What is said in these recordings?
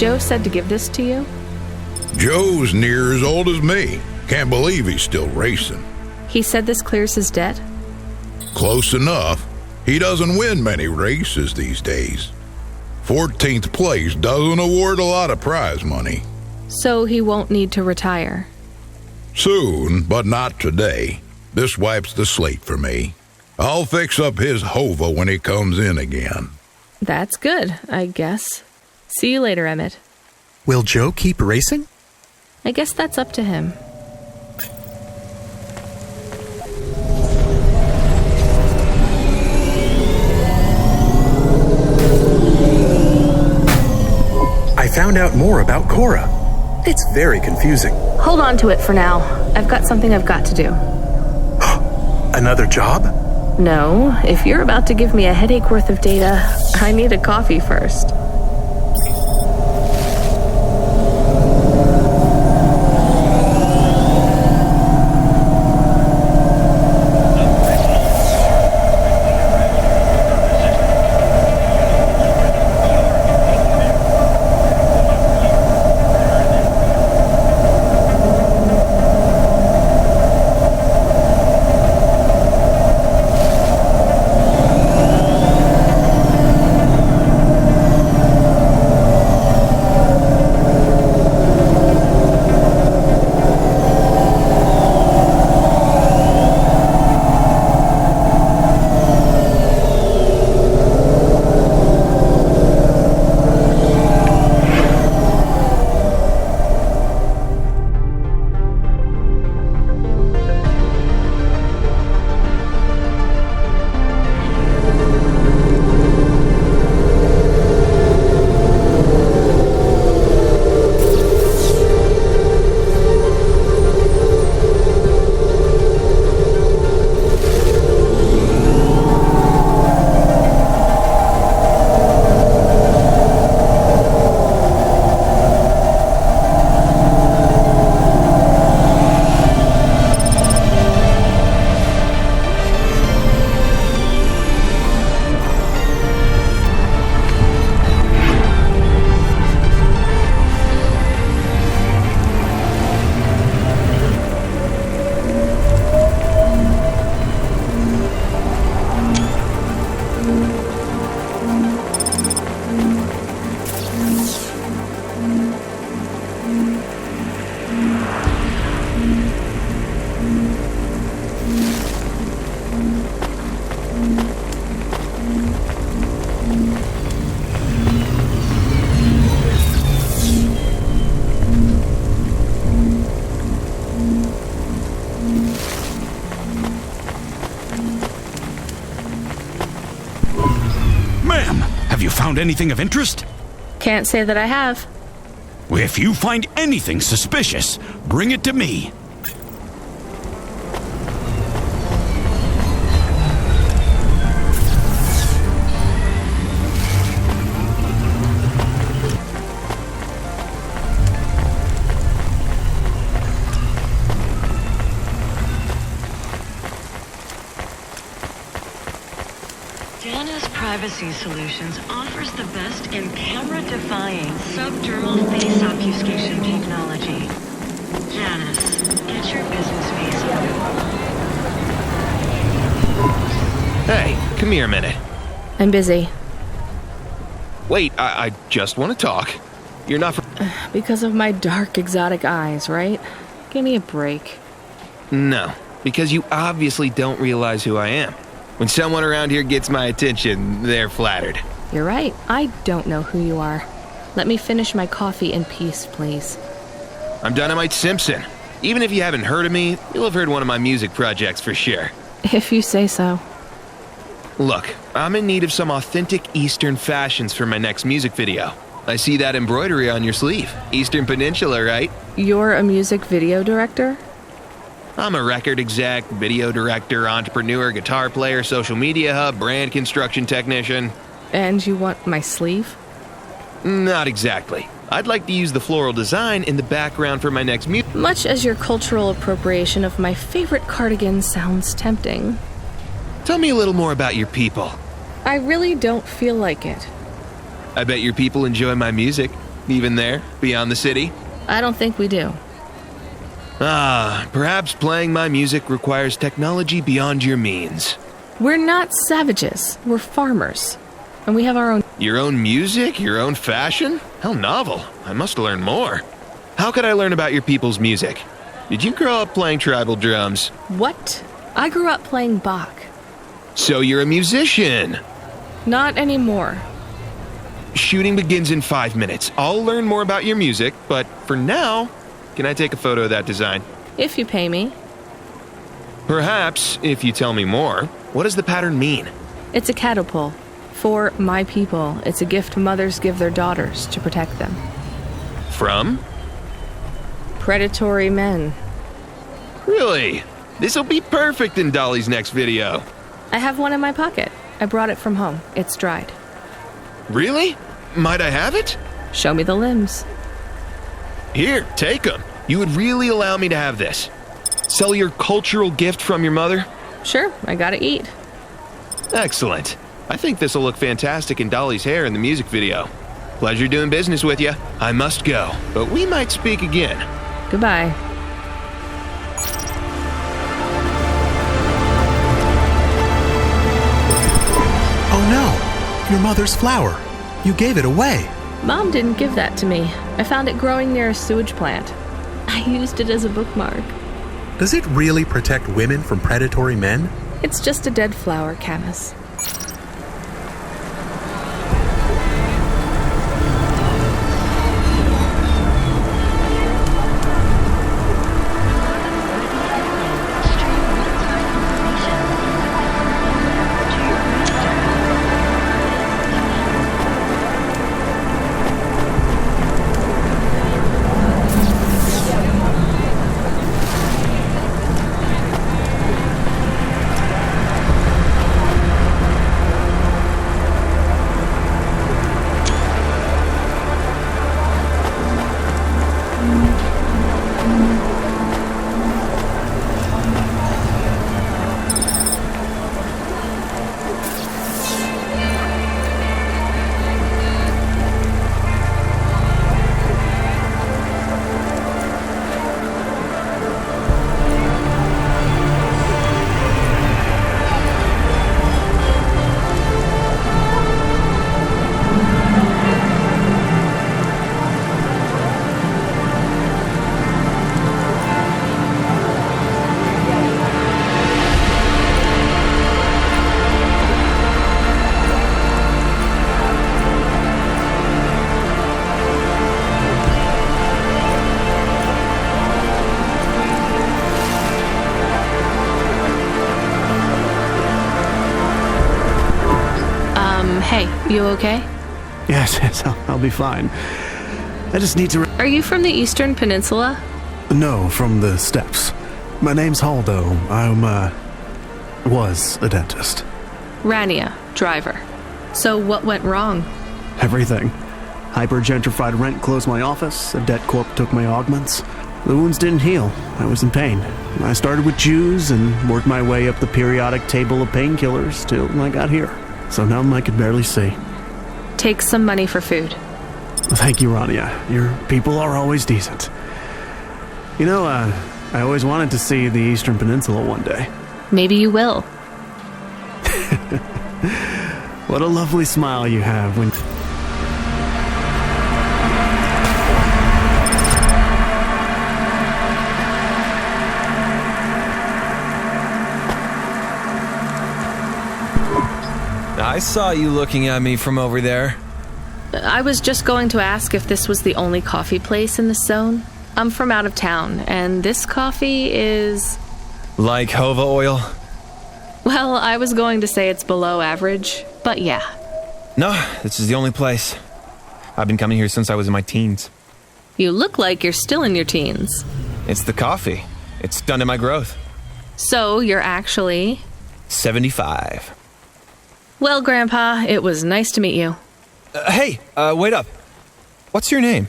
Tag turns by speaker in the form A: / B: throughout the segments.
A: Joe said to give this to you?
B: Joe's near as old as me. Can't believe he's still racing.
A: He said this clears his debt?
B: Close enough. He doesn't win many races these days. 14th place doesn't award a lot of prize money.
A: So he won't need to retire?
B: Soon, but not today. This wipes the slate for me. I'll fix up his Hova when he comes in again.
A: That's good, I guess. See you later, Emmett.
C: Will Joe keep racing?
A: I guess that's up to him.
C: I found out more about Cora. It's very confusing.
A: Hold on to it for now. I've got something I've got to do.
C: Another job?
A: No, if you're about to give me a headache worth of data, I need a coffee first.
D: Found anything of interest?
A: Can't say that I have.
D: If you find anything suspicious, bring it to me.
E: Privacy Solutions offers the best in camera-defying subdermal face obfuscation technology. Janice, get your business face on.
F: Hey, come here a minute.
A: I'm busy.
F: Wait, I just want to talk. You're not
A: Because of my dark, exotic eyes, right? Give me a break.
F: No, because you obviously don't realize who I am. When someone around here gets my attention, they're flattered.
A: You're right. I don't know who you are. Let me finish my coffee in peace, please.
F: I'm Dynamite Simpson. Even if you haven't heard of me, you'll have heard one of my music projects for sure.
A: If you say so.
F: Look, I'm in need of some authentic Eastern fashions for my next music video. I see that embroidery on your sleeve. Eastern Peninsula, right?
A: You're a music video director?
F: I'm a record exec, video director, entrepreneur, guitar player, social media hub, brand construction technician.
A: And you want my sleeve?
F: Not exactly. I'd like to use the floral design in the background for my next music.
A: Much as your cultural appropriation of my favorite cardigan sounds tempting.
F: Tell me a little more about your people.
A: I really don't feel like it.
F: I bet your people enjoy my music. even there, beyond the city?
A: I don't think we do.
F: Perhaps playing my music requires technology beyond your means.
A: We're not savages. We're farmers. And we have our own...
F: Your own music? Your own fashion? How novel. I must learn more. How could I learn about your people's music? Did you grow up playing tribal drums?
A: What? I grew up playing Bach.
F: So you're a musician.
A: Not anymore.
F: Shooting begins in 5 minutes. I'll learn more about your music, but for now, can I take a photo of that design?
A: If you pay me.
F: Perhaps, if you tell me more. What does the pattern mean?
A: It's a catapult. For my people, it's a gift mothers give their daughters to protect them.
F: From?
A: Predatory men.
F: Really? This'll be perfect in Dolly's next video.
A: I have one in my pocket. I brought it from home. It's dried.
F: Really? Might I have it?
A: Show me the limbs.
F: Here, take them. You would really allow me to have this? Sell your cultural gift from your mother?
A: Sure, I gotta eat.
F: Excellent. I think this'll look fantastic in Dolly's hair in the music video. Pleasure doing business with you. I must go, but we might speak again.
A: Goodbye.
C: Oh no! Your mother's flower. You gave it away.
A: Mom didn't give that to me. I found it growing near a sewage plant. I used it as a bookmark.
C: Does it really protect women from predatory men?
A: It's just a dead flower, Camus. Hey, you okay?
G: Yes, I'll be fine. I just need to...
A: Are you from the Eastern Peninsula?
G: No, from the steppes. My name's Haldo. Was a dentist.
A: Rania, driver. So what went wrong?
G: Everything. Hyper-gentrified rent closed my office, a debt corp took my augments. The wounds didn't heal. I was in pain. I started with Jews and worked my way up the periodic table of painkillers till I got here. So numb I could barely see.
A: Take some money for food.
G: Thank you, Rania. Your people are always decent. You know, I always wanted to see the Eastern Peninsula one day.
A: Maybe you will.
G: What a lovely smile you have when...
H: I saw you looking at me from over there.
A: I was just going to ask if this was the only coffee place in this zone. I'm from out of town, and this coffee is...
H: Like Hova oil?
A: Well, I was going to say it's below average, but yeah.
H: No, this is the only place. I've been coming here since I was in my teens.
A: You look like you're still in your teens.
H: It's the coffee. It's stunted my growth.
A: So, you're actually...
H: 75.
A: Well, Grandpa, it was nice to meet you.
H: Hey, wait up. What's your name?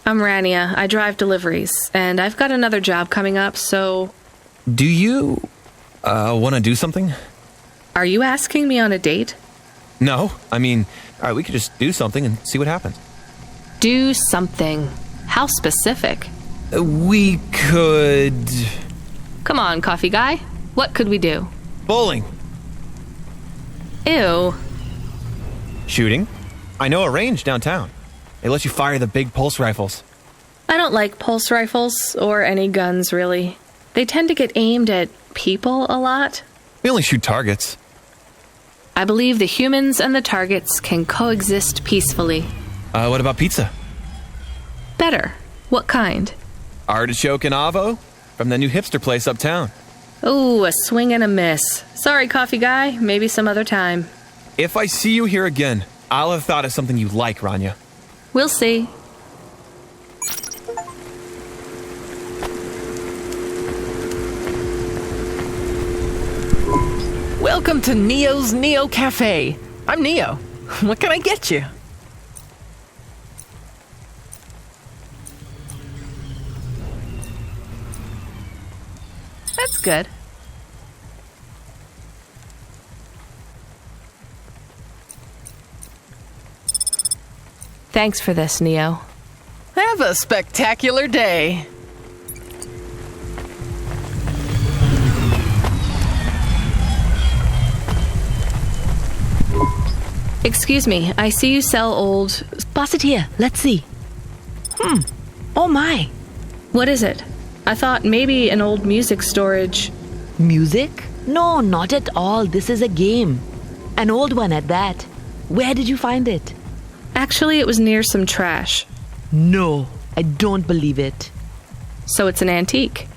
A: I'm Rania. I drive deliveries, and I've got another job coming up, so...
H: Do you, want to do something?
A: Are you asking me on a date?
H: No, I mean, we could just do something and see what happens.
A: Do something. How specific?
H: We could...
A: Come on, coffee guy. What could we do?
H: Bowling.
A: Ew.
H: Shooting. I know a range downtown. They let you fire the big pulse rifles.
A: I don't like pulse rifles, or any guns, really. They tend to get aimed at people a lot.
H: We only shoot targets.
A: I believe the humans and the targets can coexist peacefully.
H: What about pizza?
A: Better. What kind?
H: Artichoke and avo from the new hipster place uptown.
A: Ooh, a swing and a miss. Sorry, coffee guy. Maybe some other time.
H: If I see you here again, I'll have thought of something you like, Rania.
A: We'll see.
I: Welcome to Neo's Neo Cafe. I'm Neo. What can I get you?
A: That's good. Thanks for this, Neo.
I: Have a spectacular day.
A: Excuse me, I see you sell old...
J: Pass it here. Let's see. Oh my.
A: What is it? I thought maybe an old music storage...
J: Music? No, not at all. This is a game. An old one at that. Where did you find it?
A: Actually, it was near some trash.
J: No, I don't believe it.
A: So it's an antique.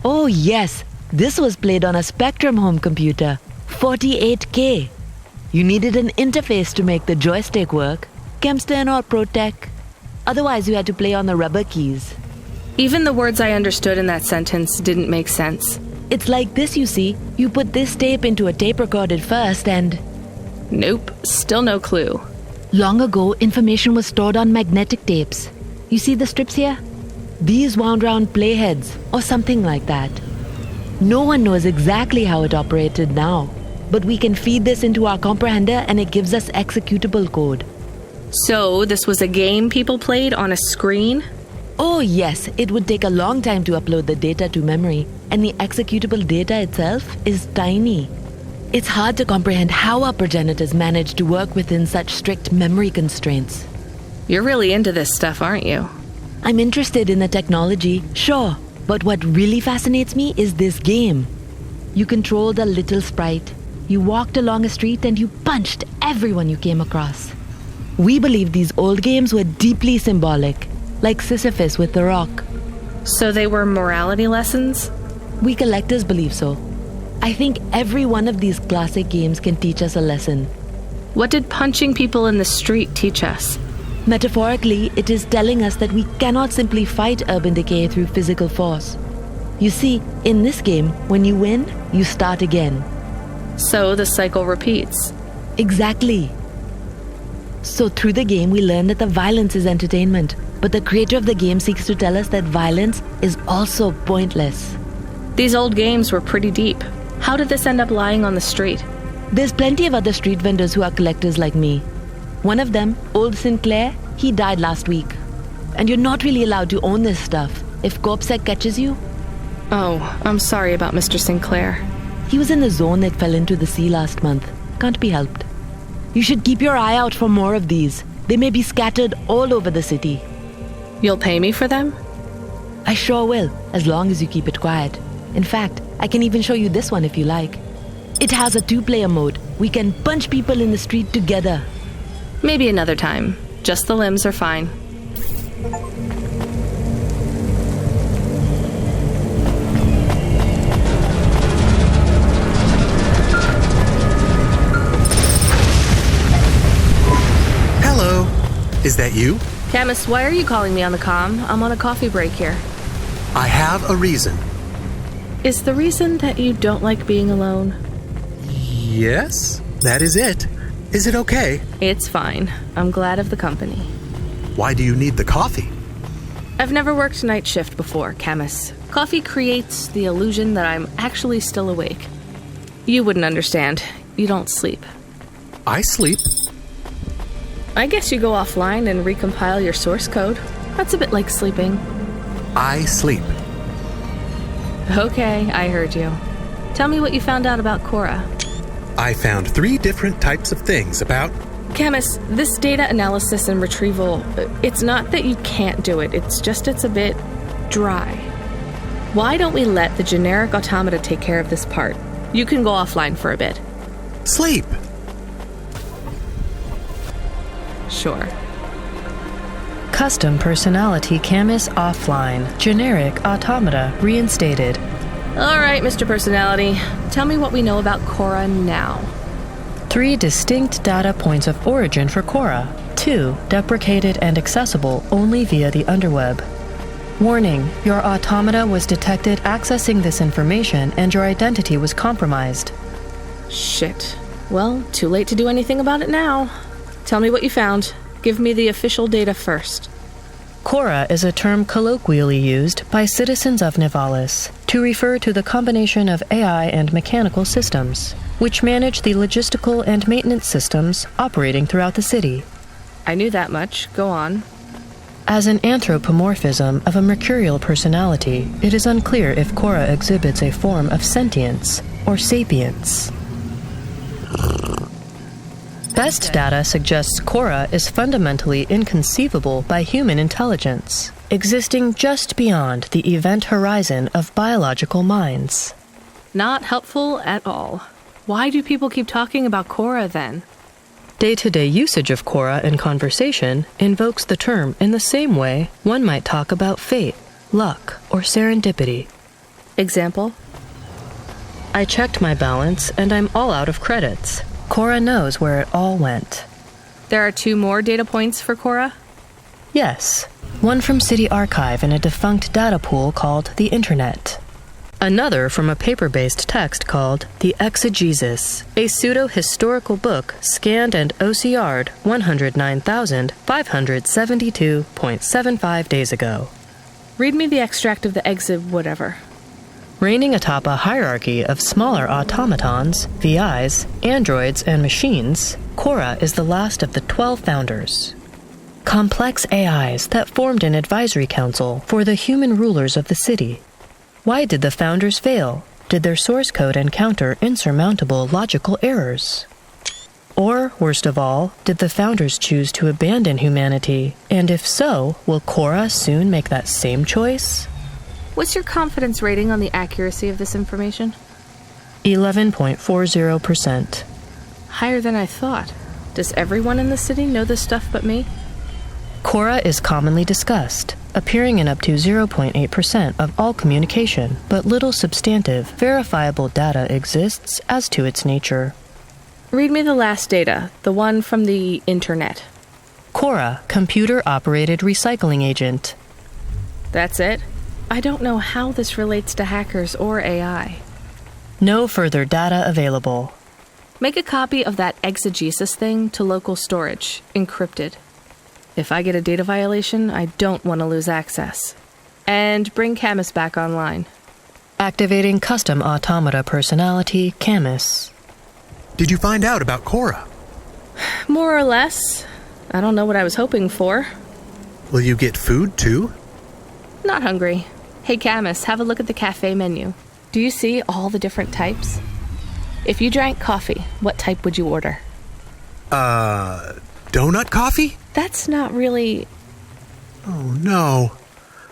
J: Oh yes, this was played on a Spectrum home computer. 48K. You needed an interface to make the joystick work. Kempston or ProTech. Otherwise you had to play on the rubber keys.
A: Even the words I understood in that sentence didn't make sense.
J: It's like this, you see. You put this tape into a tape recorded first and...
A: Nope, still no clue.
J: Long ago, information was stored on magnetic tapes. You see the strips here? These wound round playheads, or something like that. No one knows exactly how it operated now, but we can feed this into our comprehender and it gives us executable code.
A: So, this was a game people played on a screen?
J: Oh yes, it would take a long time to upload the data to memory, and the executable data itself is tiny. It's hard to comprehend how our progenitors managed to work within such strict memory constraints.
A: You're really into this stuff, aren't you?
J: I'm interested in the technology, sure, but what really fascinates me is this game. You controlled a little sprite. You walked along a street and you punched everyone you came across. We believe these old games were deeply symbolic, like Sisyphus with the rock.
A: So they were morality lessons?
J: We collectors believe so. I think every one of these classic games can teach us a lesson.
A: What did punching people in the street teach us?
J: Metaphorically, it is telling us that we cannot simply fight urban decay through physical force. You see, in this game, when you win, you start again.
A: So the cycle repeats.
J: Exactly. So through the game, we learn that the violence is entertainment, but the creator of the game seeks to tell us that violence is also pointless.
A: These old games were pretty deep. How did this end up lying on the street?
J: There's plenty of other street vendors who are collectors like me. One of them, Old Sinclair, he died last week. And you're not really allowed to own this stuff. If CorpSec catches you...
A: Oh, I'm sorry about Mr. Sinclair.
J: He was in the zone that fell into the sea last month. Can't be helped. You should keep your eye out for more of these. They may be scattered all over the city.
A: You'll pay me for them?
J: I sure will, as long as you keep it quiet. In fact, I can even show you this one if you like. It has a 2-player mode. We can punch people in the street together.
A: Maybe another time. Just the limbs are fine.
C: Hello. Is that you?
A: Camus, why are you calling me on the comm? I'm on a coffee break here.
C: I have a reason.
A: Is the reason that you don't like being alone?
C: Yes, that is it. Is it okay?
A: It's fine. I'm glad of the company.
C: Why do you need the coffee?
A: I've never worked night shift before, Camus. Coffee creates the illusion that I'm actually still awake. You wouldn't understand. You don't sleep.
C: I sleep.
A: I guess you go offline and recompile your source code. That's a bit like sleeping.
C: I sleep.
A: Okay, I heard you. Tell me what you found out about Cora.
C: I found 3 different types of things about...
A: Camus, this data analysis and retrieval, it's not that you can't do it, it's a bit dry. Why don't we let the generic automata take care of this part? You can go offline for a bit.
C: Sleep.
A: Sure.
K: Custom personality Camus offline. Generic automata reinstated.
A: All right, Mr. Personality. Tell me what we know about Cora now.
K: 3 distinct data points of origin for Cora. 2 deprecated and accessible only via the underweb. Warning, your automata was detected accessing this information and your identity was compromised.
A: Shit. Well, too late to do anything about it now. Tell me what you found. Give me the official data first.
K: Cora is a term colloquially used by citizens of Nivalis to refer to the combination of AI and mechanical systems, which manage the logistical and maintenance systems operating throughout the city.
A: I knew that much. Go on.
K: As an anthropomorphism of a mercurial personality, it is unclear if Cora exhibits a form of sentience or sapience. Best data suggests Cora is fundamentally inconceivable by human intelligence, existing just beyond the event horizon of biological minds.
A: Not helpful at all. Why do people keep talking about Cora then?
K: Day-to-day usage of Cora in conversation invokes the term in the same way one might talk about fate, luck, or serendipity.
A: Example?
K: I checked my balance and I'm all out of credits. Cora knows where it all went.
A: There are 2 more data points for Cora?
K: Yes. One from City Archive in a defunct data pool called the Internet. Another from a paper-based text called The Exegesis, a pseudo-historical book scanned and OCR'd 109,572.75 days ago.
A: Read me the extract of the whatever.
K: Reigning atop a hierarchy of smaller automatons, VIs, androids, and machines, Cora is the last of the 12 founders. Complex AIs that formed an advisory council for the human rulers of the city. Why did the founders fail? Did their source code encounter insurmountable logical errors? Or, worst of all, did the founders choose to abandon humanity? And if so, will Cora soon make that same choice?
A: What's your confidence rating on the accuracy of this information?
K: 11.40%.
A: Higher than I thought. Does everyone in the city know this stuff but me?
K: Cora is commonly discussed, appearing in up to 0.8% of all communication, but little substantive, verifiable data exists as to its nature.
A: Read me the last data, the one from the Internet.
K: Cora, computer-operated recycling agent.
A: That's it? I don't know how this relates to hackers or AI.
K: No further data available.
A: Make a copy of that exegesis thing to local storage, encrypted. If I get a data violation, I don't want to lose access. And bring Camus back online.
K: Activating custom automata personality, Camus.
C: Did you find out about Cora?
A: More or less. I don't know what I was hoping for.
C: Will you get food, too?
A: Not hungry. Hey, Camus, have a look at the cafe menu. Do you see all the different types? If you drank coffee, what type would you order?
C: Donut coffee?
A: That's not really...
C: Oh, no.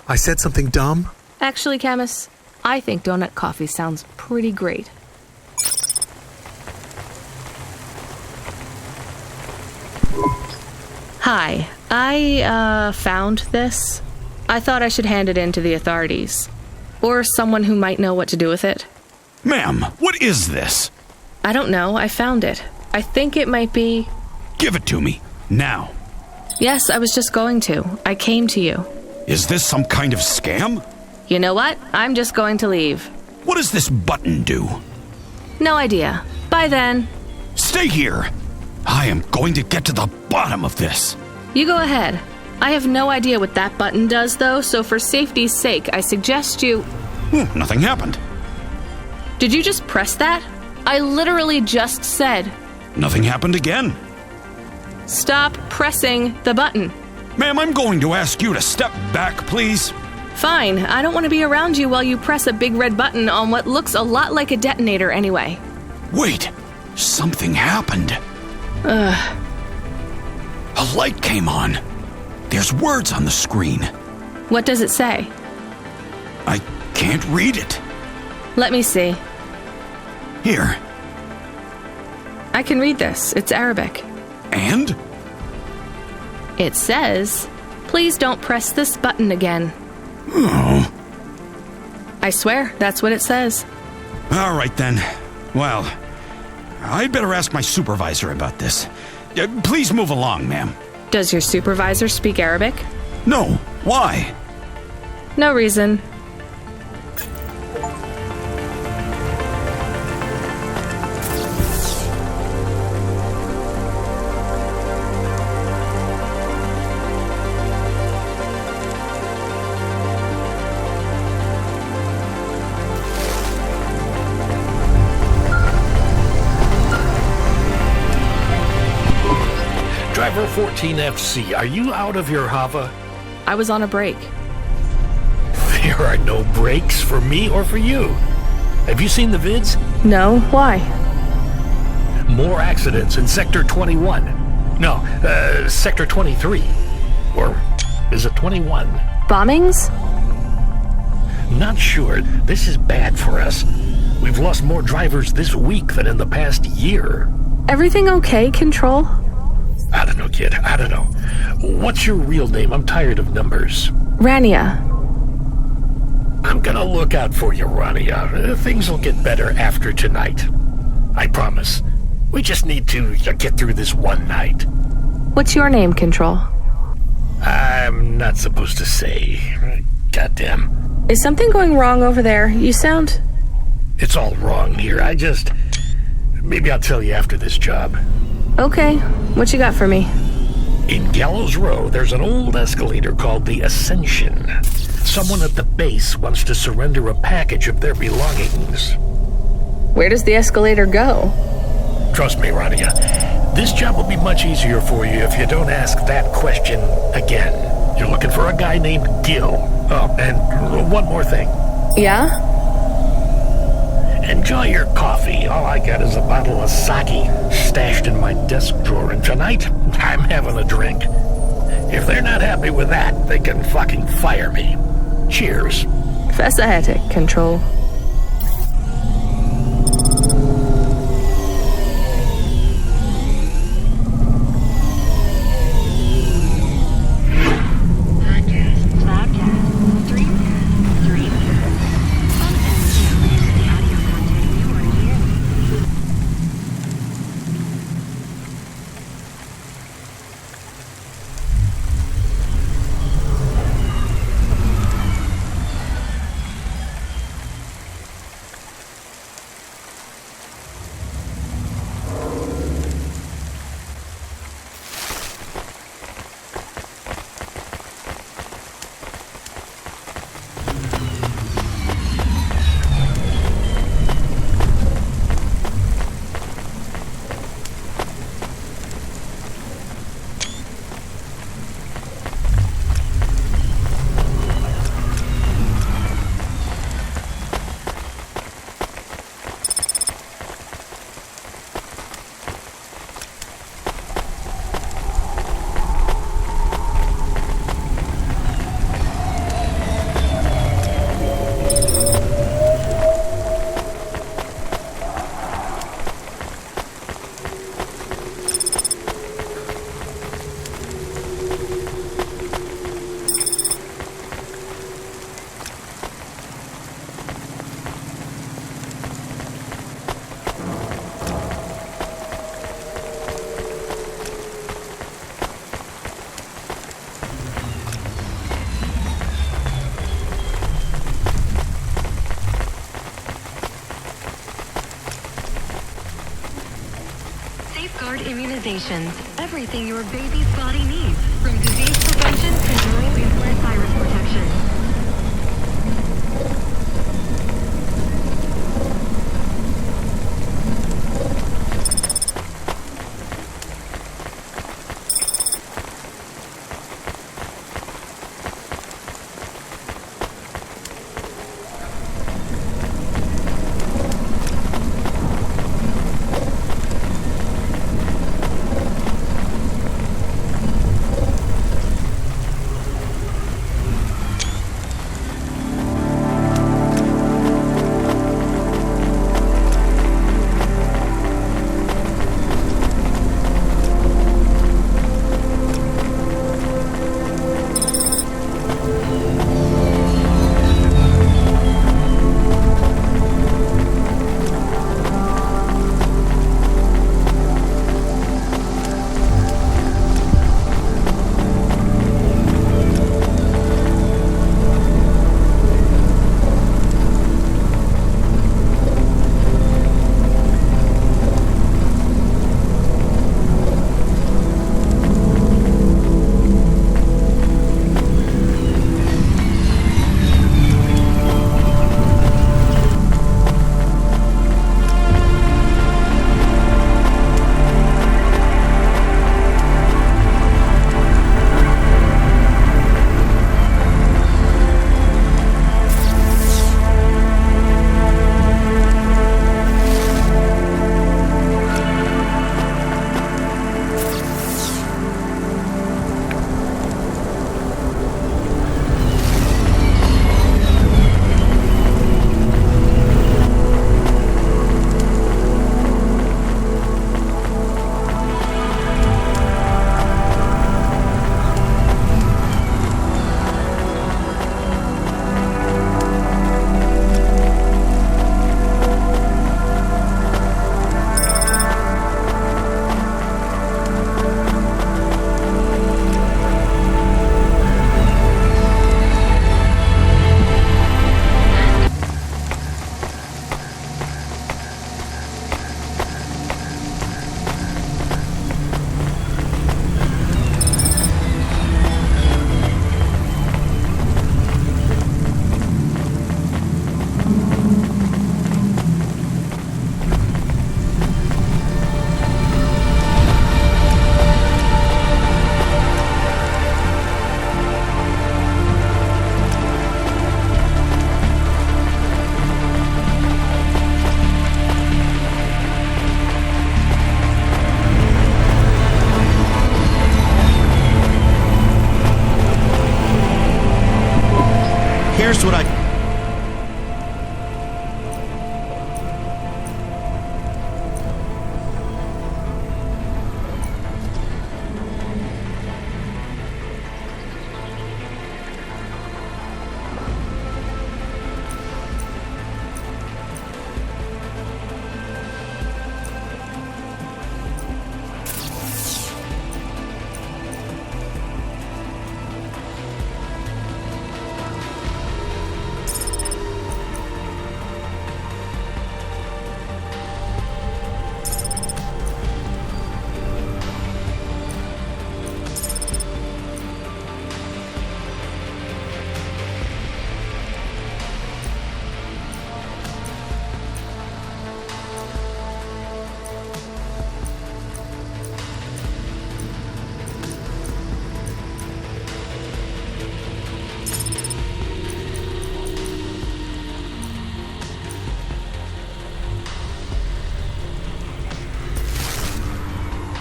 C: I said something dumb?
A: Actually, Camus, I think donut coffee sounds pretty great. Hi, I found this. I thought I should hand it in to the authorities. Or someone who might know what to do with it.
D: Ma'am, what is this?
A: I don't know, I found it. I think it might be...
D: Give it to me, now.
A: Yes, I was just going to. I came to you.
D: Is this some kind of scam?
A: You know what? I'm just going to leave.
D: What does this button do?
A: No idea. Bye then.
D: Stay here. I am going to get to the bottom of this.
A: You go ahead. I have no idea what that button does, though, so for safety's sake, I suggest you...
D: Nothing happened.
A: Did you just press that? I literally just said...
D: Nothing happened again.
A: Stop pressing the button.
D: Ma'am, I'm going to ask you to step back, please.
A: Fine, I don't want to be around you while you press a big red button on what looks a lot like a detonator anyway.
D: Wait, something happened.
A: Ugh.
D: A light came on. There's words on the screen.
A: What does it say?
D: I can't read it.
A: Let me see.
D: Here.
A: I can read this. It's Arabic.
D: And?
A: It says, "Please don't press this button again."
D: Oh.
A: I swear, that's what it says.
D: All right, then. Well, I'd better ask my supervisor about this. Please move along, ma'am.
A: Does your supervisor speak Arabic?
D: No. Why?
A: No reason.
L: Driver 14FC, are you out of your Hava?
A: I was on a break.
L: There are no breaks for me or for you. Have you seen the vids?
A: No, why?
L: More accidents in Sector 21. No, Sector 23. Or is it 21?
A: Bombings?
L: Not sure. This is bad for us. We've lost more drivers this week than in the past year.
A: Everything okay, Control?
L: I don't know, kid. I don't know. What's your real name? I'm tired of numbers.
A: Rania.
L: I'm gonna look out for you, Rania. Things will get better after tonight. I promise. We just need to get through this one night.
A: What's your name, Control?
L: I'm not supposed to say. Goddamn.
A: Is something going wrong over there? You sound...
L: It's all wrong here. Maybe I'll tell you after this job.
A: Okay. What you got for me?
L: In Gallows Row, there's an old escalator called the Ascension. Someone at the base wants to surrender a package of their belongings.
A: Where does the escalator go?
L: Trust me, Rania. This job will be much easier for you if you don't ask that question again. You're looking for a guy named Gil. Oh, and one more thing.
A: Yeah?
L: Enjoy your coffee. All I got is a bottle of sake stashed in my desk drawer, and tonight, I'm having a drink. If they're not happy with that, they can fucking fire me. Cheers.
A: Fascinetic, Control.
E: Immunizations. Everything your baby's body needs. From disease prevention to neural implant virus protection.
M: Here's what I...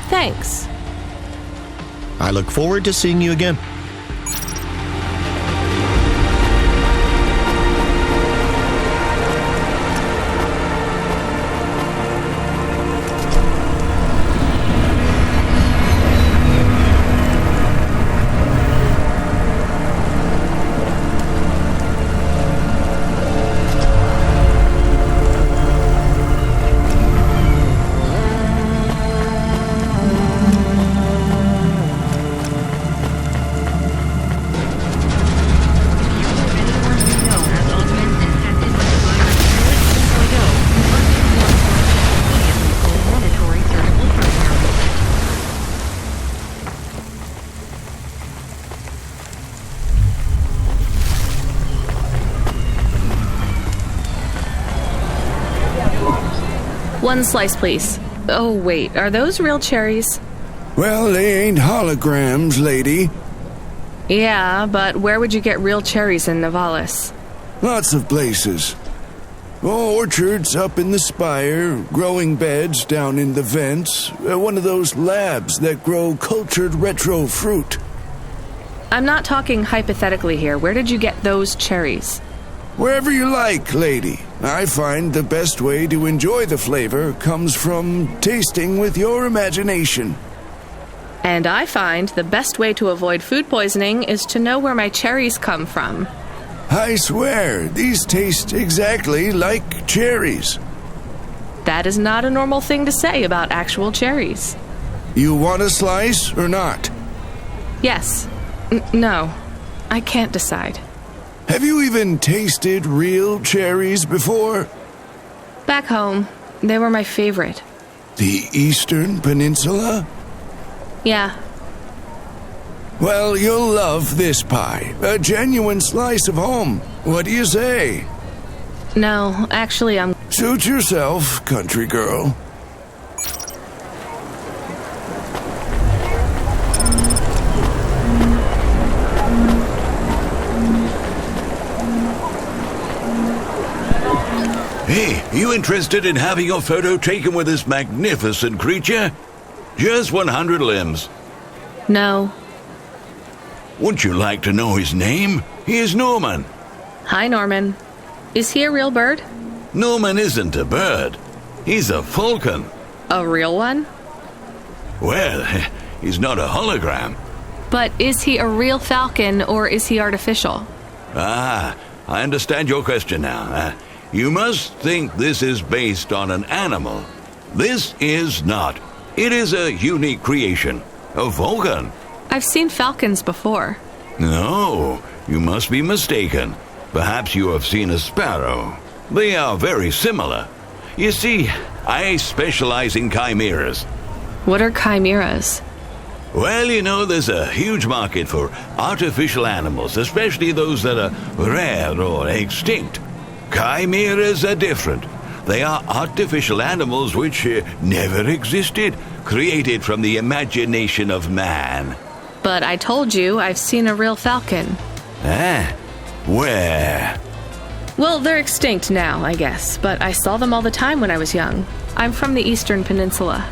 A: Thanks.
M: I look forward to seeing you again.
A: One slice, please. Oh, wait, are those real cherries?
N: Well, they ain't holograms, lady.
A: Yeah, but where would you get real cherries in Navalis?
N: Lots of places. Orchards up in the spire, growing beds down in the vents, one of those labs that grow cultured retro fruit.
A: I'm not talking hypothetically here. Where did you get those cherries?
N: Wherever you like, lady. I find the best way to enjoy the flavor comes from tasting with your imagination.
A: And I find the best way to avoid food poisoning is to know where my cherries come from.
N: I swear, these taste exactly like cherries.
A: That is not a normal thing to say about actual cherries.
N: You want a slice or not?
A: Yes. No. I can't decide.
N: Have you even tasted real cherries before?
A: Back home, they were my favorite.
N: The Eastern Peninsula?
A: Yeah.
N: Well, you'll love this pie. A genuine slice of home. What do you say?
A: No, actually, I'm...
N: Suit yourself, country girl.
O: Hey, you interested in having your photo taken with this magnificent creature? Just 100 limbs.
A: No.
O: Wouldn't you like to know his name? He is Norman.
A: Hi, Norman. Is he a real bird?
O: Norman isn't a bird. He's a falcon.
A: A real one?
O: Well, he's not a hologram.
A: But is he a real falcon or is he artificial?
O: Ah, I understand your question now. You must think this is based on an animal. This is not. It is a unique creation. A falcon.
A: I've seen falcons before.
O: No, you must be mistaken. Perhaps you have seen a sparrow. They are very similar. You see, I specialize in chimeras.
A: What are chimeras?
O: Well, you know, there's a huge market for artificial animals, especially those that are rare or extinct. Chimeras are different. They are artificial animals which never existed, created from the imagination of man.
A: But I told you I've seen a real falcon.
O: Ah, where?
A: Well, they're extinct now, I guess, but I saw them all the time when I was young. I'm from the Eastern Peninsula.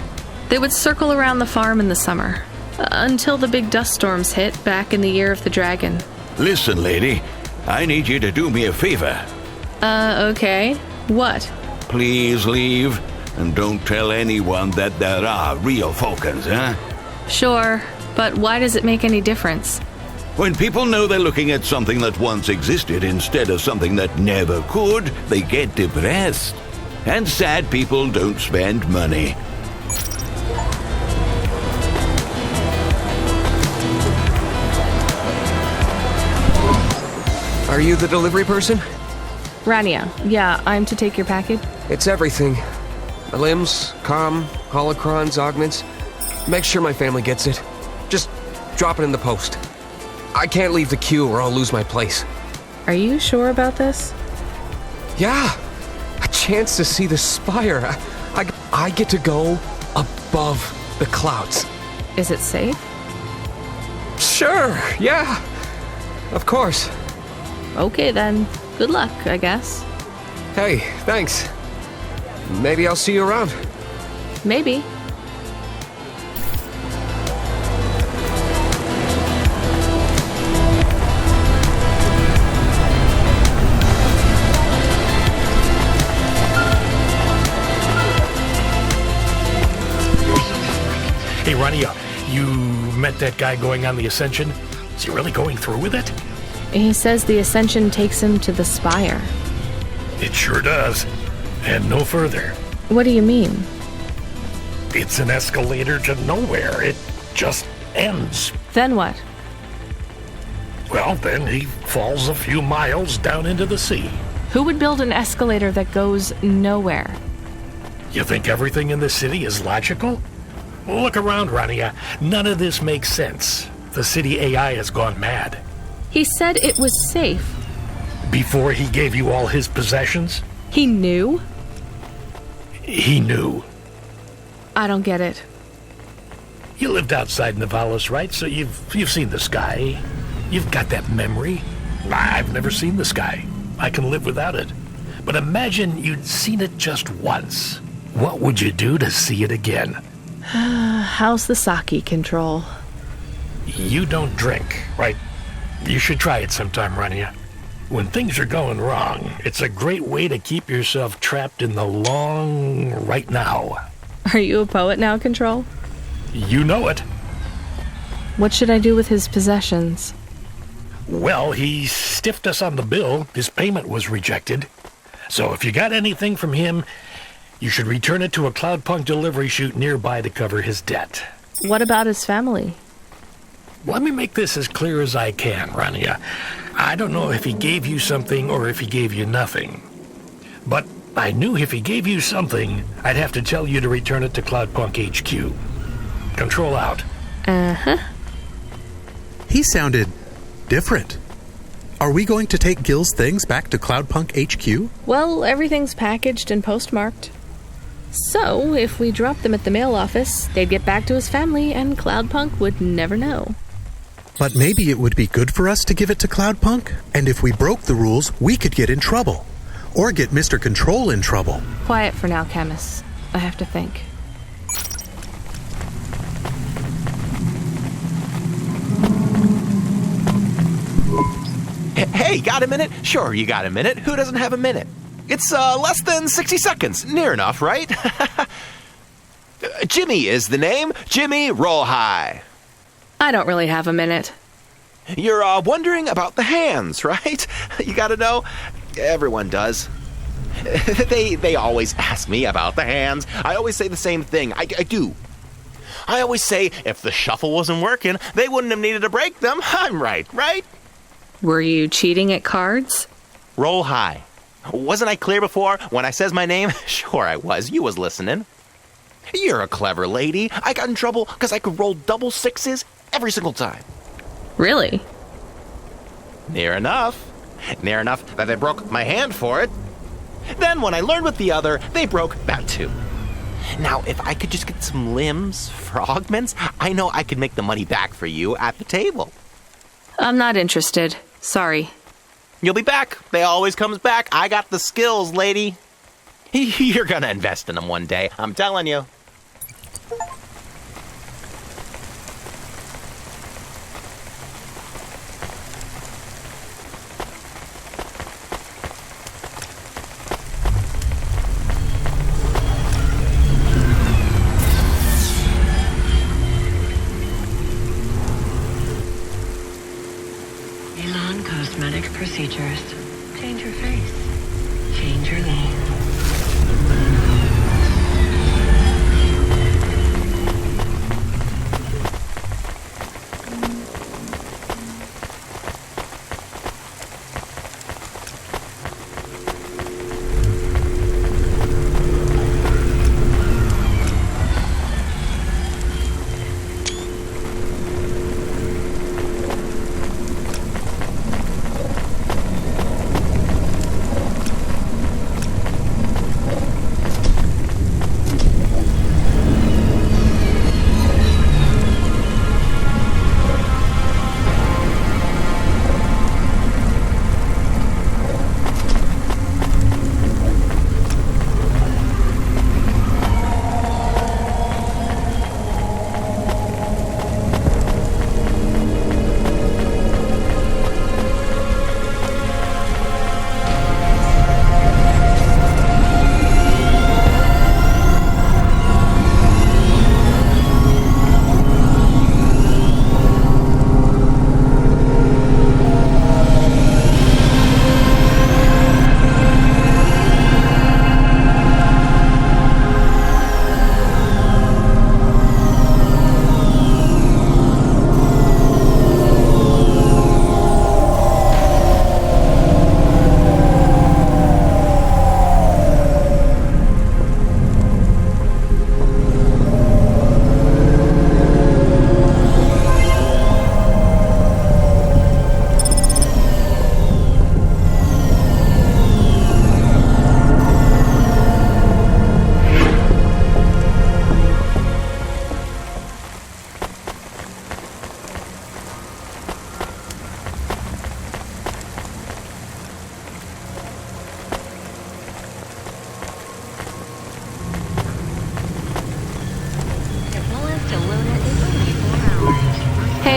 A: They would circle around the farm in the summer, until the big dust storms hit back in the year of the dragon.
O: Listen, lady, I need you to do me a favor.
A: Okay. What?
O: Please leave, and don't tell anyone that there are real Falcons, huh?
A: Sure, but why does it make any difference?
O: When people know they're looking at something that once existed instead of something that never could, they get depressed. And sad people don't spend money.
P: Are you the delivery person?
A: Rania, yeah, I'm to take your package.
P: It's everything. The limbs, comm, holocrons, augments. Make sure my family gets it. Just drop it in the post. I can't leave the queue or I'll lose my place.
A: Are you sure about this?
P: Yeah. A chance to see the spire. I get to go above the clouds.
A: Is it safe?
P: Sure, yeah. Of course.
A: Okay then. Good luck, I guess.
P: Hey, thanks. Maybe I'll see you around.
A: Maybe.
L: Hey, Rania, you met that guy going on the Ascension? Is he really going through with it?
A: He says the Ascension takes him to the spire.
L: It sure does. And no further.
A: What do you mean?
L: It's an escalator to nowhere. It just ends.
A: Then what?
L: Well, then he falls a few miles down into the sea.
A: Who would build an escalator that goes nowhere?
L: You think everything in the city is logical? Look around, Rania. None of this makes sense. The city AI has gone mad.
A: He said it was safe.
L: Before he gave you all his possessions?
A: He knew?
L: He knew.
A: I don't get it.
L: You lived outside Nivalis, right? So you've seen the sky. You've got that memory. I've never seen the sky. I can live without it. But imagine you'd seen it just once. What would you do to see it again?
A: How's the sake control?
L: You don't drink, right? You should try it sometime, Rania. When things are going wrong, it's a great way to keep yourself trapped in the long right now.
A: Are you a poet now, Control?
L: You know it.
A: What should I do with his possessions?
L: Well, he stiffed us on the bill. His payment was rejected. So if you got anything from him, you should return it to a Cloudpunk delivery chute nearby to cover his debt.
A: What about his family?
L: Let me make this as clear as I can, Rania. I don't know if he gave you something or if he gave you nothing. But I knew if he gave you something, I'd have to tell you to return it to Cloudpunk HQ. Control out.
A: Uh-huh.
C: He sounded different. Are we going to take Gil's things back to Cloudpunk HQ?
A: Well, everything's packaged and postmarked. So, if we dropped them at the mail office, they'd get back to his family and Cloudpunk would never know.
C: But maybe it would be good for us to give it to Cloudpunk? And if we broke the rules, we could get in trouble. Or get Mr. Control in trouble.
A: Quiet for now, Camus. I have to think.
H: Hey, got a minute? Sure, you got a minute. Who doesn't have a minute? It's less than 60 seconds. Near enough, right? Jimmy is the name. Jimmy, roll high.
A: I don't really have a minute.
H: You're wondering about the hands, right? You gotta know. Everyone does. They always ask me about the hands. I always say the same thing. I do. I always say if the shuffle wasn't working, they wouldn't have needed to break them. I'm right?
A: Were you cheating at cards?
H: Roll high. Wasn't I clear before when I says my name? Sure I was. You was listening. You're a clever lady. I got in trouble because I could roll double sixes every single time.
A: Really?
H: Near enough. Near enough that they broke my hand for it. Then when I learned with the other, they broke that too. Now, if I could just get some limbs for augments, I know I could make the money back for you at the table.
A: I'm not interested. Sorry.
H: You'll be back. They always comes back. I got the skills, lady. You're gonna invest in them one day. I'm telling you.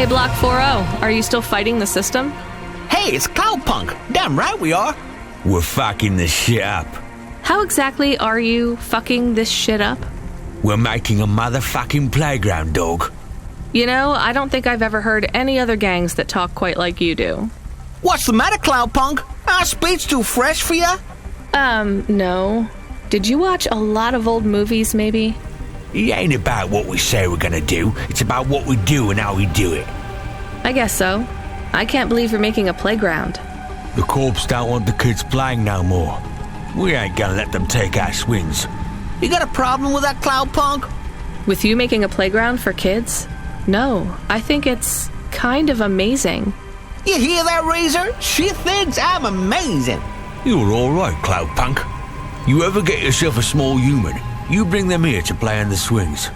A: Block 4-0, are you still fighting the system?
Q: Hey, it's Cloudpunk. Damn right we are.
R: We're fucking this shit up.
A: How exactly are you fucking this shit up?
R: We're making a motherfucking playground, dog.
A: You know, I don't think I've ever heard any other gangs that talk quite like you do.
Q: What's the matter, Cloudpunk? Our speech too fresh for ya?
A: No. Did you watch a lot of old movies, maybe?
R: It ain't about what we say we're gonna do. It's about what we do and how we do it.
A: I guess so. I can't believe you're making a playground.
R: The corps don't want the kids playing no more. We ain't gonna let them take our swings.
Q: You got a problem with that, Cloudpunk?
A: With you making a playground for kids? No, I think it's kind of amazing.
Q: You hear that, Razor? She thinks I'm amazing.
R: You're alright, Cloudpunk. You ever get yourself a small human, you bring them here to play on the swings.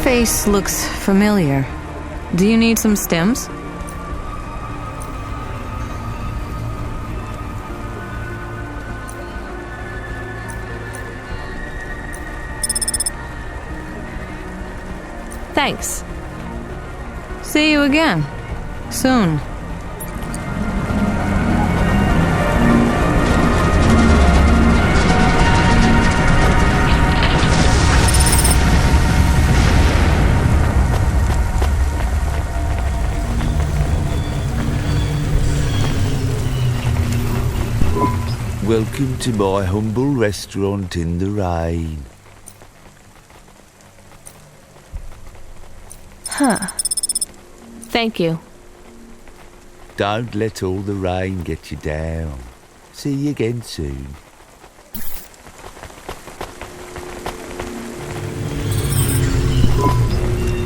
S: Face looks familiar. Do you need some stems?
A: Thanks.
S: See you again. Soon.
T: Welcome to my humble restaurant in the rain.
A: Huh. Thank you.
T: Don't let all the rain get you down. See you again soon.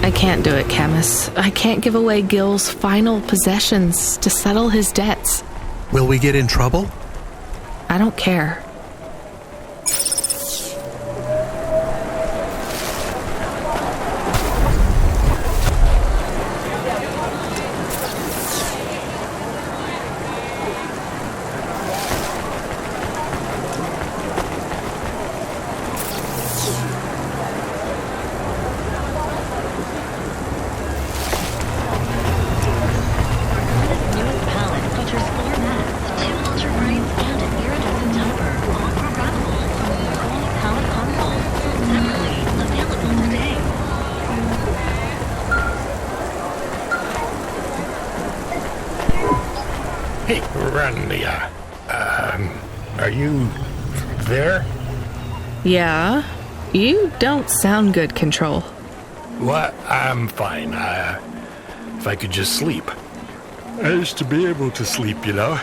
A: I can't do it, Camus. I can't give away Gil's final possessions to settle his debts.
C: Will we get in trouble?
A: I don't care.
L: Randia, are you there?
A: Yeah? You don't sound good, Control.
L: What? I'm fine. If I could just sleep. I used to be able to sleep, you know.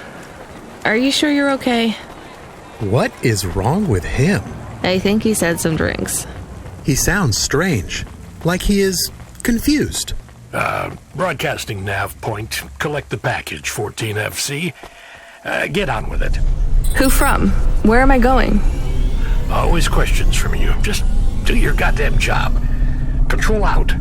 A: Are you sure you're okay?
C: What is wrong with him?
A: I think he's had some drinks.
C: He sounds strange, like he is confused.
L: Broadcasting nav point. Collect the package, 14FC. Get on with it.
A: Who from? Where am I going?
L: Always questions from you. Just do your goddamn job. Control out.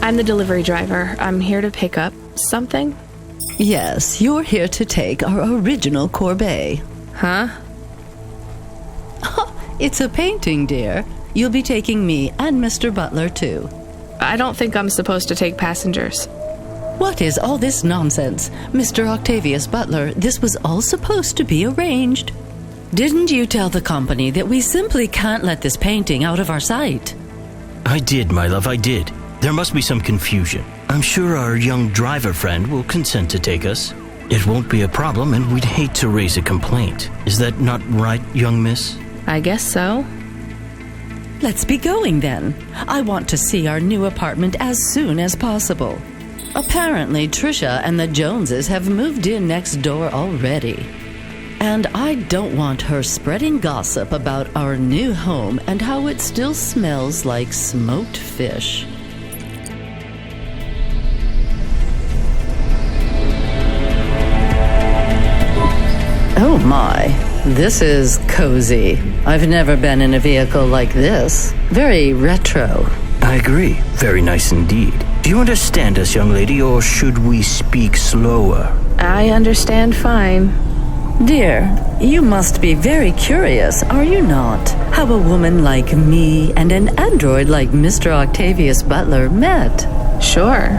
A: I'm the delivery driver. I'm here to pick up something.
U: Yes, you're here to take our original corbeille.
A: Huh?
U: It's a painting, dear. You'll be taking me and Mr. Butler, too.
A: I don't think I'm supposed to take passengers.
U: What is all this nonsense? Mr. Octavius Butler, this was all supposed to be arranged. Didn't you tell the company that we simply can't let this painting out of our sight?
V: I did, my love, I did. There must be some confusion. I'm sure our young driver friend will consent to take us. It won't be a problem, and we'd hate to raise a complaint. Is that not right, young miss?
A: I guess so.
U: Let's be going then. I want to see our new apartment as soon as possible. Apparently, Trisha and the Joneses have moved in next door already. And I don't want her spreading gossip about our new home and how it still smells like smoked fish. Oh my, this is cozy. I've never been in a vehicle like this. Very retro.
V: I agree. Very nice indeed. Do you understand us, young lady, or should we speak slower?
A: I understand fine.
U: Dear, you must be very curious, are you not? How a woman like me and an android like Mr. Octavius Butler met.
A: Sure.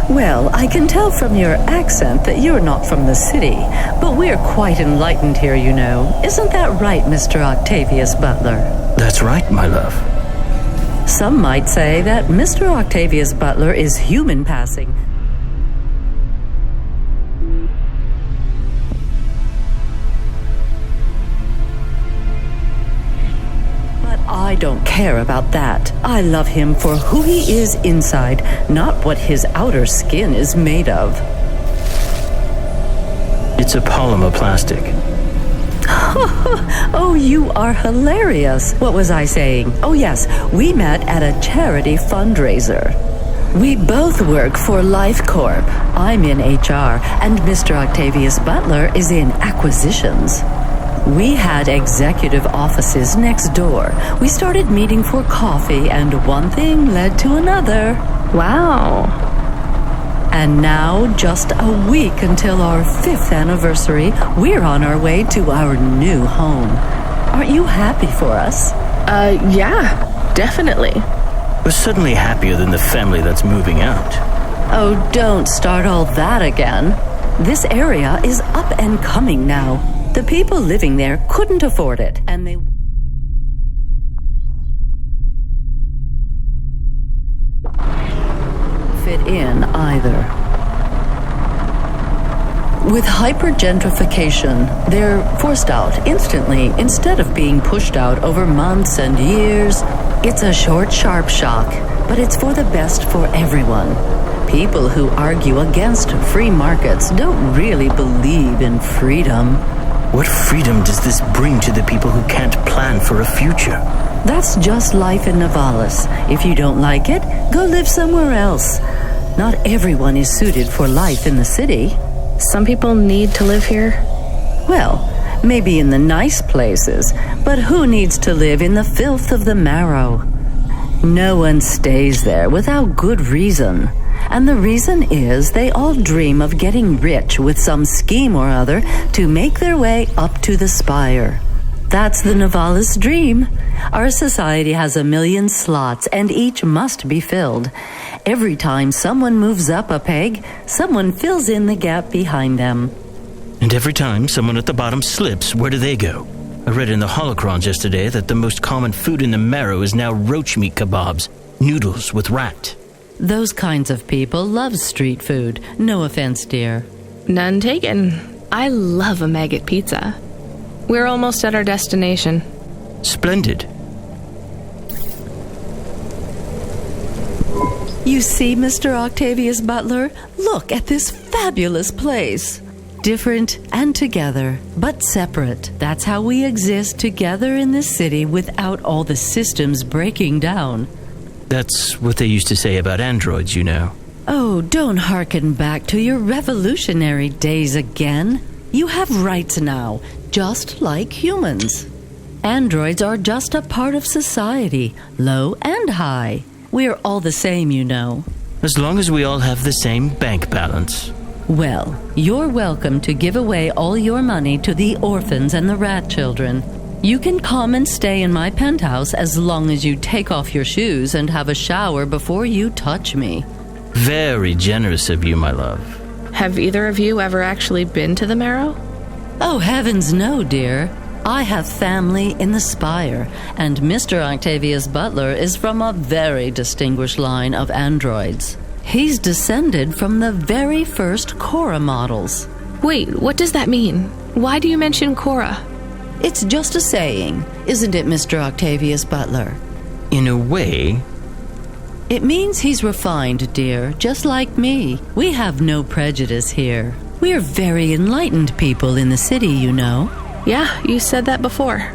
U: Well, I can tell from your accent that you're not from the city, but we're quite enlightened here, you know. Isn't that right, Mr. Octavius Butler?
V: That's right, my love.
U: Some might say that Mr. Octavius Butler is human passing. I don't care about that. I love him for who he is inside, not what his outer skin is made of.
V: It's a polymer plastic.
U: Oh, you are hilarious. What was I saying? Oh, yes, we met at a charity fundraiser. We both work for Life Corp. I'm in HR, and Mr. Octavius Butler is in acquisitions. We had executive offices next door. We started meeting for coffee, and one thing led to another.
A: Wow.
U: And now, just a week until our 5th anniversary, we're on our way to our new home. Aren't you happy for us?
A: Yeah, definitely.
V: We're suddenly happier than the family that's moving out.
U: Oh, don't start all that again. This area is up and coming now. The people living there couldn't afford it, and they fit in either. With hypergentrification, they're forced out instantly instead of being pushed out over months and years. It's a short, sharp shock, but it's for the best for everyone. People who argue against free markets don't really believe in freedom.
V: What freedom does this bring to the people who can't plan for a future?
U: That's just life in Novalis. If you don't like it, go live somewhere else. Not everyone is suited for life in the city.
A: Some people need to live here.
U: Well, maybe in the nice places, but who needs to live in the filth of the marrow? No one stays there without good reason. And the reason is they all dream of getting rich with some scheme or other to make their way up to the spire. That's the Novalis dream. Our society has 1 million slots, and each must be filled. Every time someone moves up a peg, someone fills in the gap behind them.
V: And every time someone at the bottom slips, where do they go? I read in the holocrons yesterday that the most common food in the marrow is now roach meat kebabs, noodles with rat.
U: Those kinds of people love street food. No offense, dear.
A: None taken. I love a maggot pizza. We're almost at our destination.
V: Splendid.
U: You see, Mr. Octavius Butler? Look at this fabulous place. Different and together, but separate. That's how we exist together in this city without all the systems breaking down.
V: That's what they used to say about androids, you know.
U: Oh, don't hearken back to your revolutionary days again. You have rights now, just like humans. Androids are just a part of society, low and high. We're all the same, you know.
V: As long as we all have the same bank balance.
U: Well, you're welcome to give away all your money to the orphans and the rat children. You can come and stay in my penthouse as long as you take off your shoes and have a shower before you touch me.
V: Very generous of you, my love.
A: Have either of you ever actually been to the Marrow?
U: Oh, heavens no, dear. I have family in the Spire, and Mr. Octavius Butler is from a very distinguished line of androids. He's descended from the very first Cora models.
A: Wait, what does that mean? Why do you mention Cora?
U: It's just a saying, isn't it, Mr. Octavius Butler?
V: In a way.
U: It means he's refined, dear, just like me. We have no prejudice here. We're very enlightened people in the city, you know.
A: Yeah, you said that before.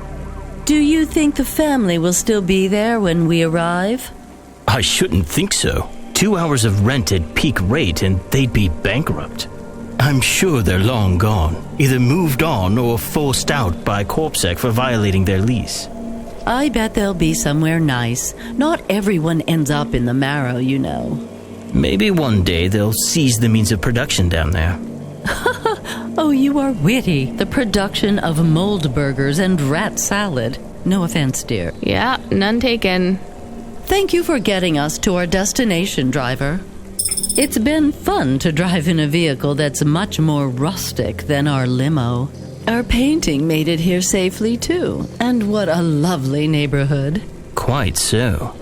U: Do you think the family will still be there when we arrive?
V: I shouldn't think so. 2 hours of rent at peak rate and they'd be bankrupt. I'm sure they're long gone, either moved on or forced out by Corpsec for violating their lease.
U: I bet they'll be somewhere nice. Not everyone ends up in the Marrow, you know.
V: Maybe one day they'll seize the means of production down there.
U: Oh, you are witty. The production of mold burgers and rat salad. No offense, dear.
A: Yeah, none taken.
U: Thank you for getting us to our destination, driver. It's been fun to drive in a vehicle that's much more rustic than our limo. Our painting made it here safely, too. And what a lovely neighborhood.
V: Quite so.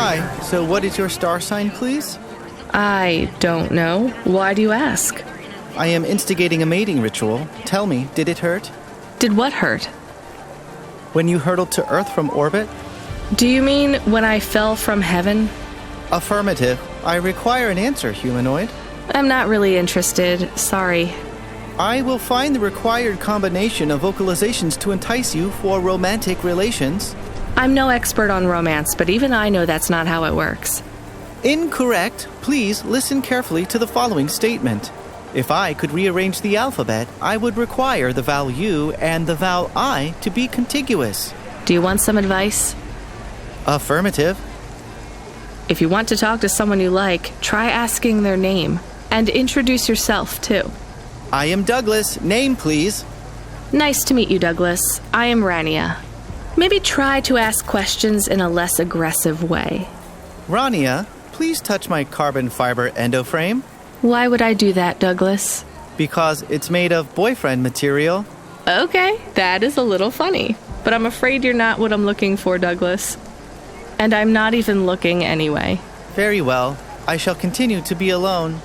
B: Hi, so what is your star sign, please?
A: I don't know. Why do you ask?
B: I am instigating a mating ritual. Tell me, did it hurt?
A: Did what hurt?
B: When you hurtled to Earth from orbit?
A: Do you mean when I fell from heaven?
B: Affirmative. I require an answer, humanoid.
A: I'm not really interested. Sorry.
B: I will find the required combination of vocalizations to entice you for romantic relations.
A: I'm no expert on romance, but even I know that's not how it works.
B: Incorrect. Please listen carefully to the following statement. If I could rearrange the alphabet, I would require the vowel U and the vowel I to be contiguous.
A: Do you want some advice?
B: Affirmative.
A: If you want to talk to someone you like, try asking their name. And introduce yourself, too.
B: I am Douglas. Name, please.
A: Nice to meet you, Douglas. I am Rania. Maybe try to ask questions in a less aggressive way.
B: Rania, please touch my carbon fiber endoframe.
A: Why would I do that, Douglas?
B: Because it's made of boyfriend material.
A: Okay, that is a little funny. But I'm afraid you're not what I'm looking for, Douglas. And I'm not even looking anyway.
B: Very well. I shall continue to be alone.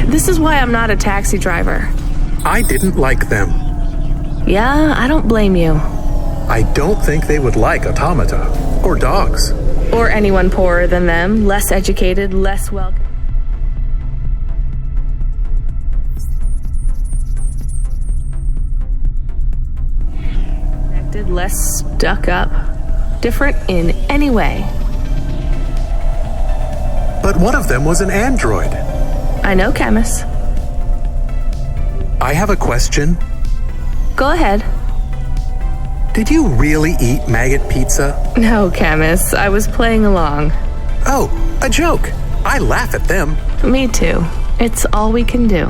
A: This is why I'm not a taxi driver.
C: I didn't like them.
A: Yeah, I don't blame you.
C: I don't think they would like automata. Or dogs.
A: Or anyone poorer than them, less educated, less welcome. Less stuck up. Different in any way.
C: But one of them was an android.
A: I know, Camus.
C: I have a question.
A: Go ahead.
C: Did you really eat maggot pizza?
A: No, Camus. I was playing along.
C: Oh, a joke. I laugh at them.
A: Me too. It's all we can do.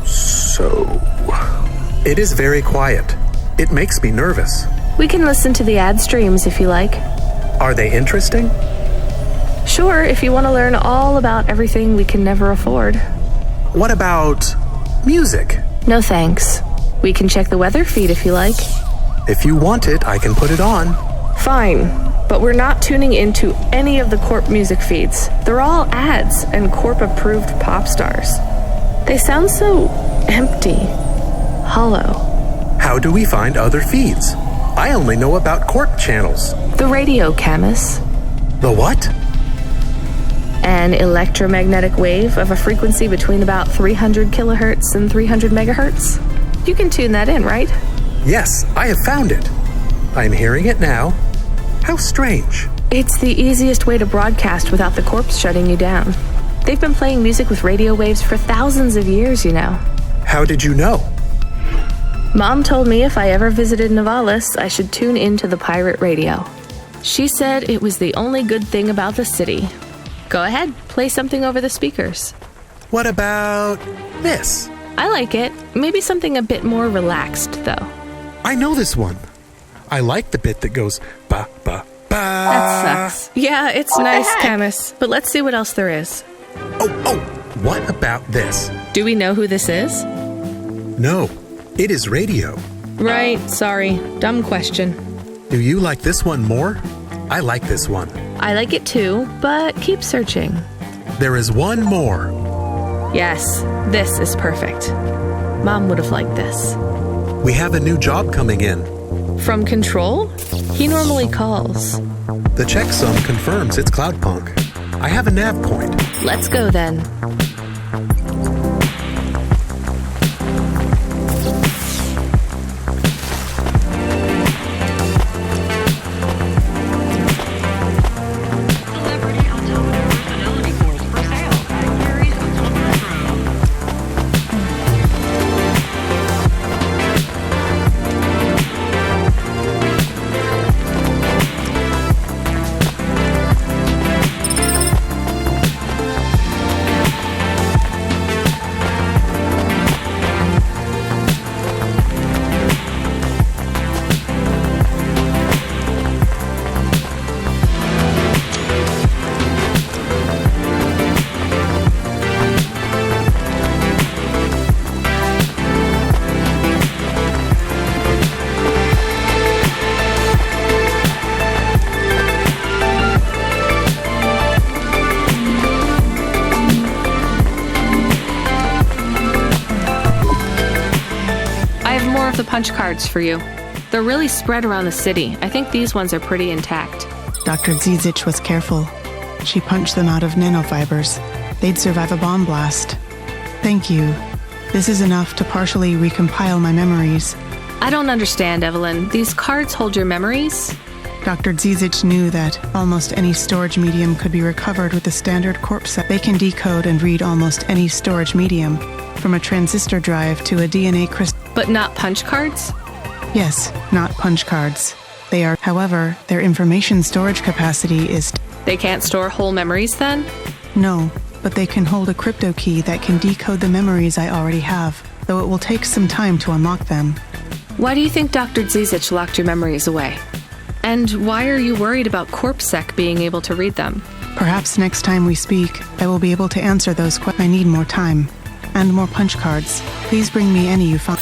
C: So... It is very quiet. It makes me nervous.
A: We can listen to the ad streams if you like.
C: Are they interesting?
A: Sure, if you want to learn all about everything we can never afford.
C: What about music?
A: No thanks. We can check the weather feed if you like.
C: If you want it, I can put it on.
A: Fine, but we're not tuning into any of the Corp music feeds. They're all ads and Corp-approved pop stars. They sound so empty, hollow.
C: How do we find other feeds? I only know about Corp channels.
A: The radio, Camus.
C: The what?
A: An electromagnetic wave of a frequency between about 300 kilohertz and 300 megahertz. You can tune that in, right?
C: Yes, I have found it. I'm hearing it now. How strange.
A: It's the easiest way to broadcast without the Corps shutting you down. They've been playing music with radio waves for thousands of years, you know.
C: How did you know?
A: Mom told me if I ever visited Novalis, I should tune into the pirate radio. She said it was the only good thing about the city. Go ahead, play something over the speakers.
C: What about this?
A: I like it. Maybe something a bit more relaxed, though.
C: I know this one. I like the bit that goes ba ba ba.
A: That sucks. Yeah, it's nice, Camus, but let's see what else there is.
C: Oh, what about this?
A: Do we know who this is?
C: No, it is radio.
A: Right, sorry. Dumb question.
C: Do you like this one more? I like this one.
A: I like it too, but keep searching.
C: There is one more.
A: Yes, this is perfect. Mom would have liked this.
C: We have a new job coming in.
A: From Control? He normally calls.
C: The checksum confirms it's Cloudpunk. I have a nav point.
A: Let's go then. The punch cards for you. They're really spread around the city. I think these ones are pretty intact.
F: Dr. Zizich was careful. She punched them out of nanofibers. They'd survive a bomb blast. Thank you. This is enough to partially recompile my memories.
A: I don't understand, Evelyn. These cards hold your memories?
F: Dr. Zizich knew that almost any storage medium could be recovered with the standard Corp set. They can decode and read almost any storage medium, from a transistor drive to a DNA crystal.
A: But not punch cards?
F: Yes, not punch cards. They are, however, their information storage capacity is...
A: They can't store whole memories then?
F: No, but they can hold a crypto key that can decode the memories I already have, though it will take some time to unlock them.
A: Why do you think Dr. Zizich locked your memories away? And why are you worried about CorpSec being able to read them?
F: Perhaps next time we speak, I will be able to answer those questions. I need more time. And more punch cards. Please bring me any you find.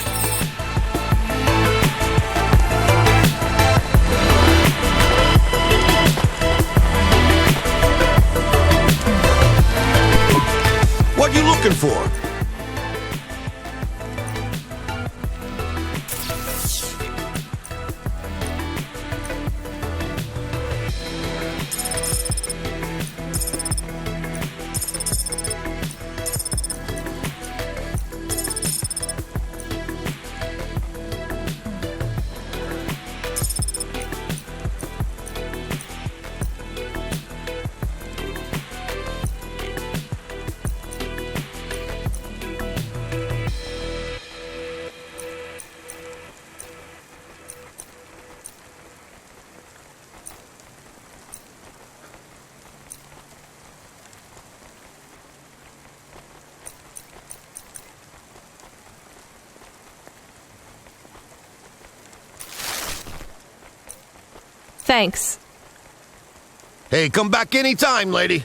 N: What you looking for?
A: Thanks.
G: Hey, come back anytime, lady.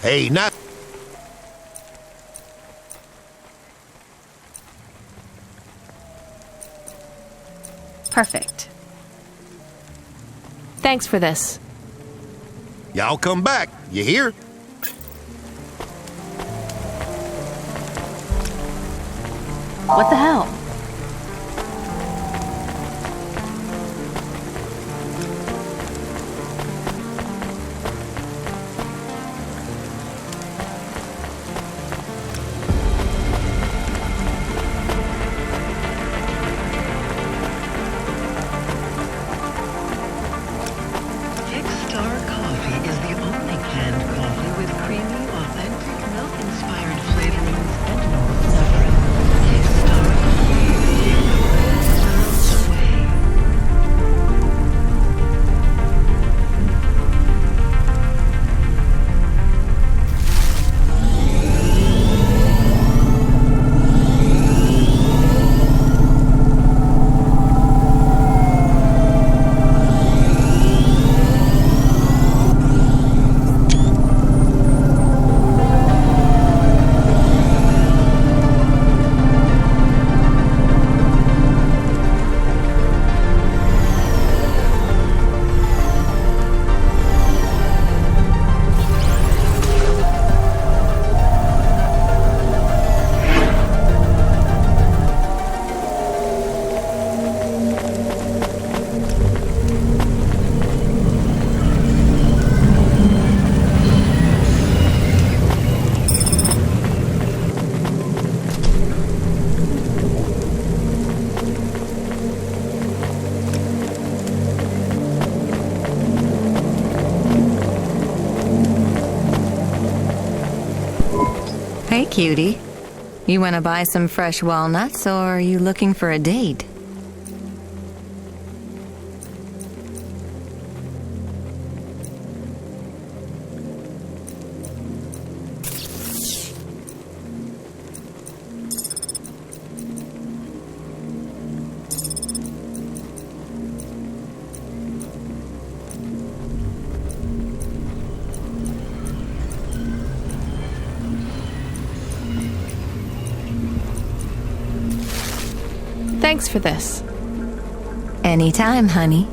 G: Hey, not...
A: Perfect. Thanks for this.
G: Y'all come back. You hear?
A: What the hell?
S: Hey, cutie. You want to buy some fresh walnuts, or are you looking for a date?
A: Thanks for this.
S: Anytime, honey.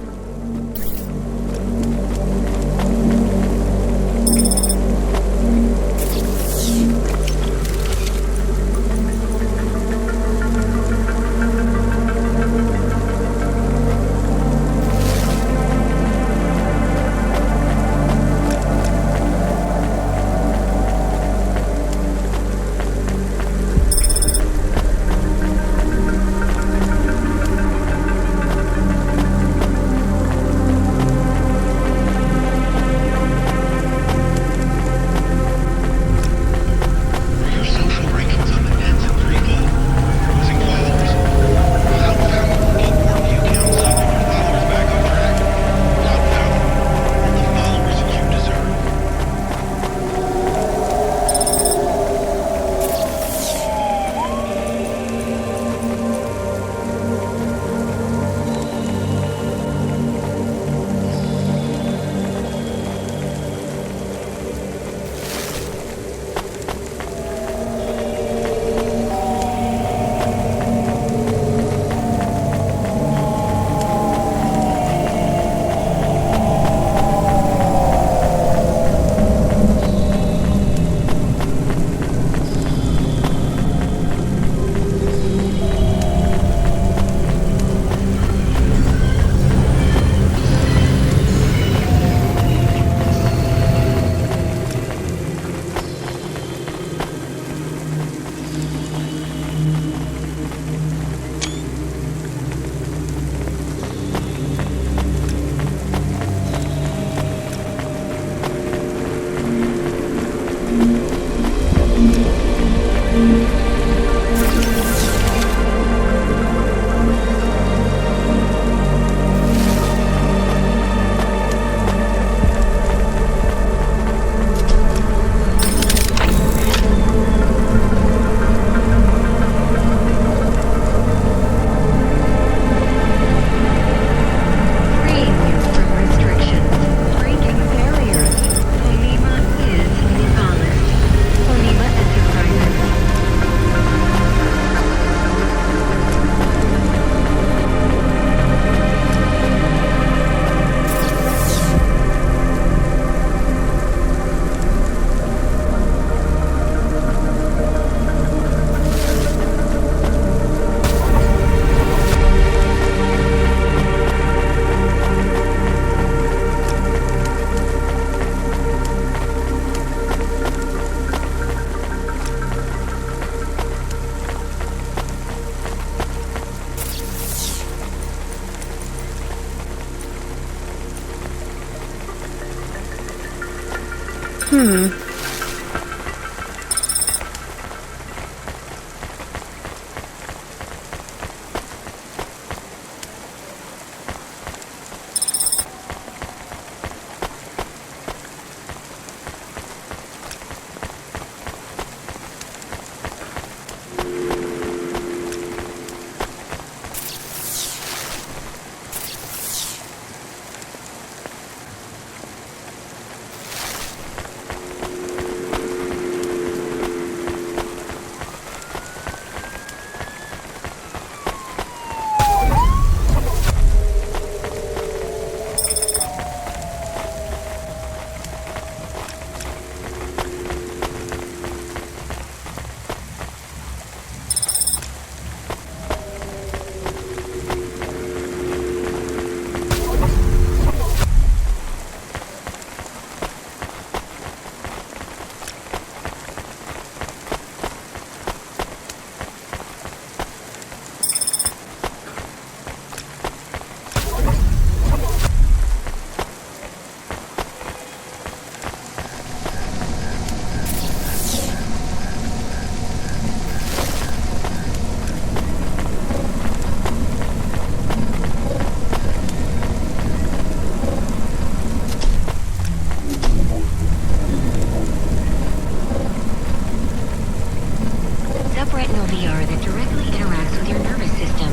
E: Subretinal VR that directly interacts with your nervous system.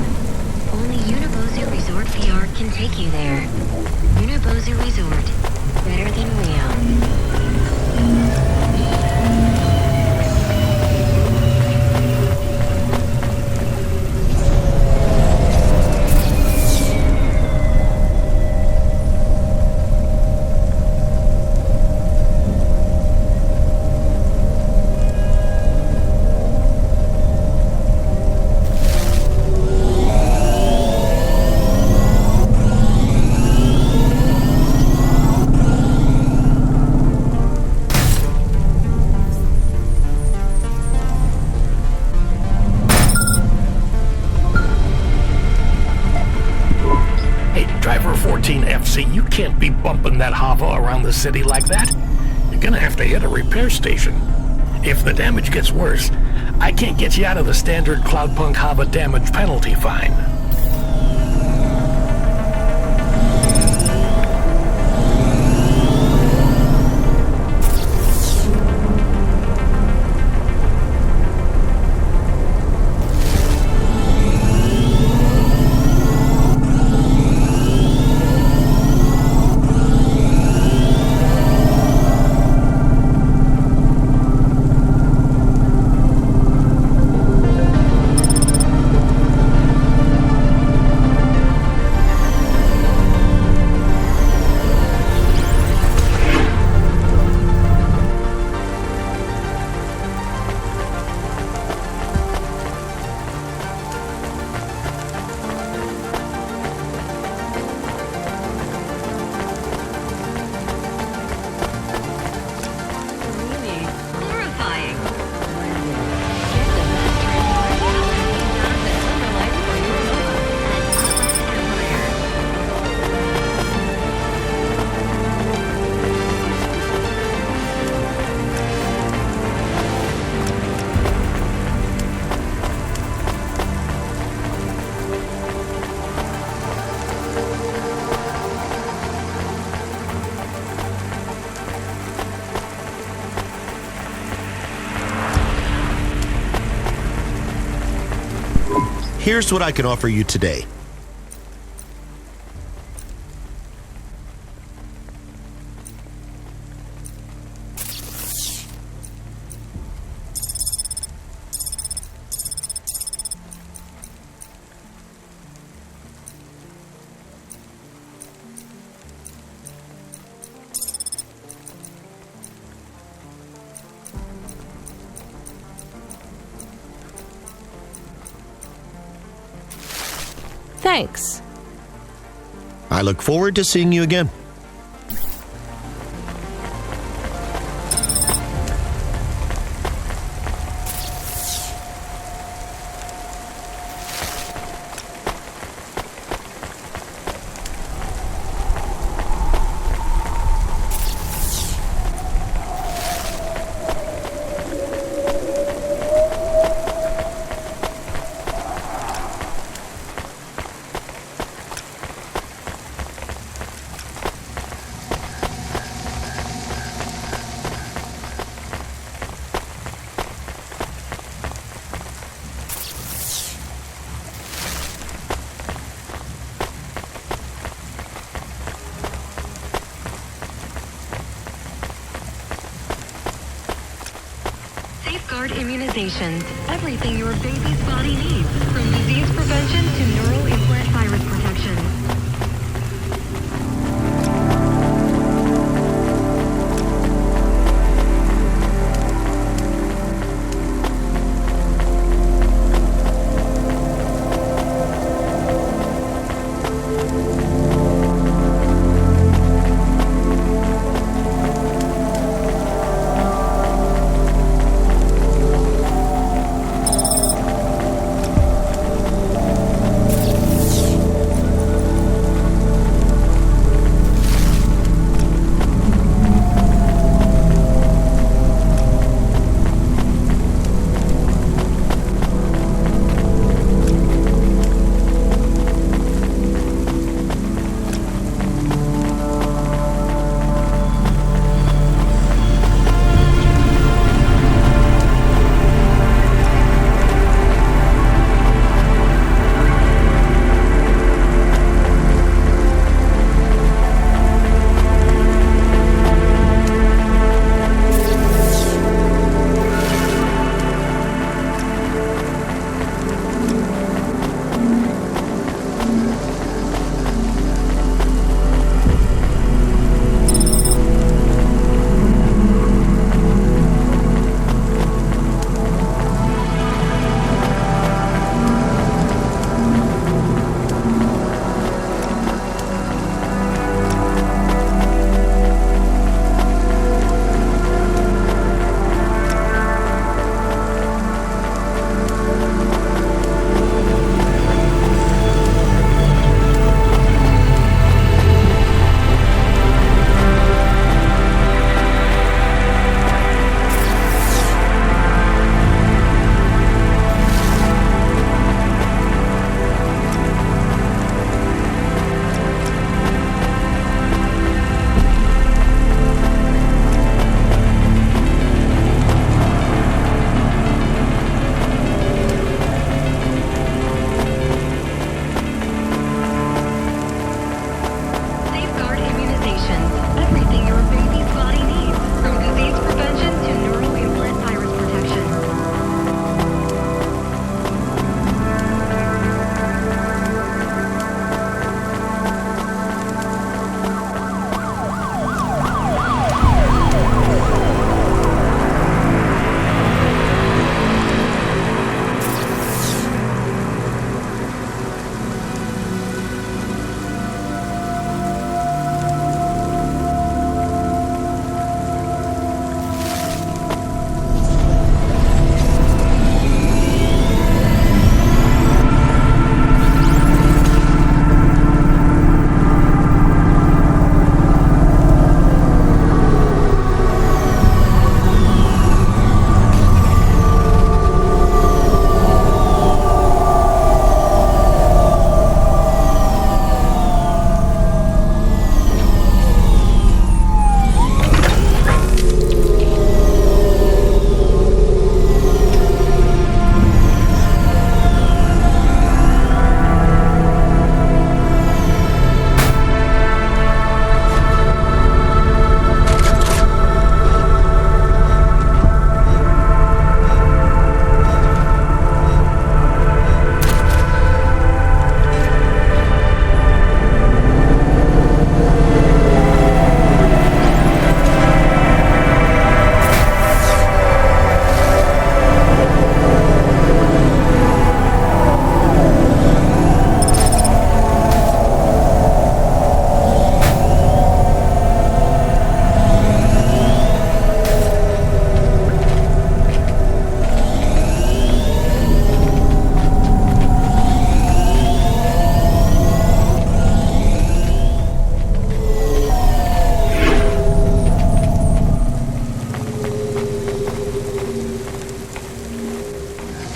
E: Only Unibozu Resort VR can take you there. Unibozu Resort. Better than real.
L: You can't be bumping that hover around the city like that. You're gonna have to hit a repair station. If the damage gets worse, I can't get you out of the standard Cloudpunk hover damage penalty fine.
M: Here's what I can offer you today.
A: Thanks.
M: I look forward to seeing you again.
E: Safeguard immunizations. Everything your baby's body needs. From disease prevention to neural implant virus protection.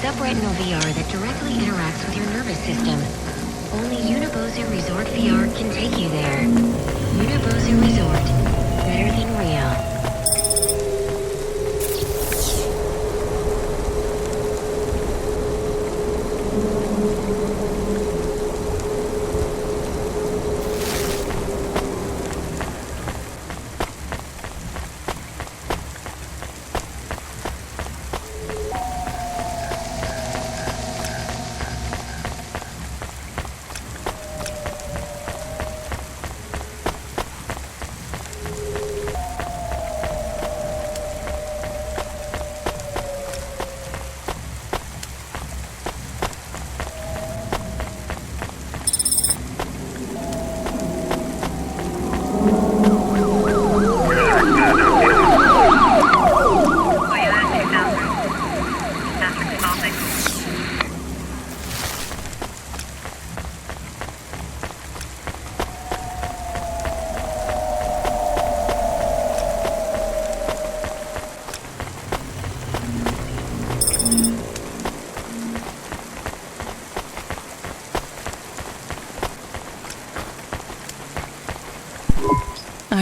E: subretinal VR that directly interacts with your nervous system. Only Unibozu Resort VR can take you there. Unibozu Resort. Better than real.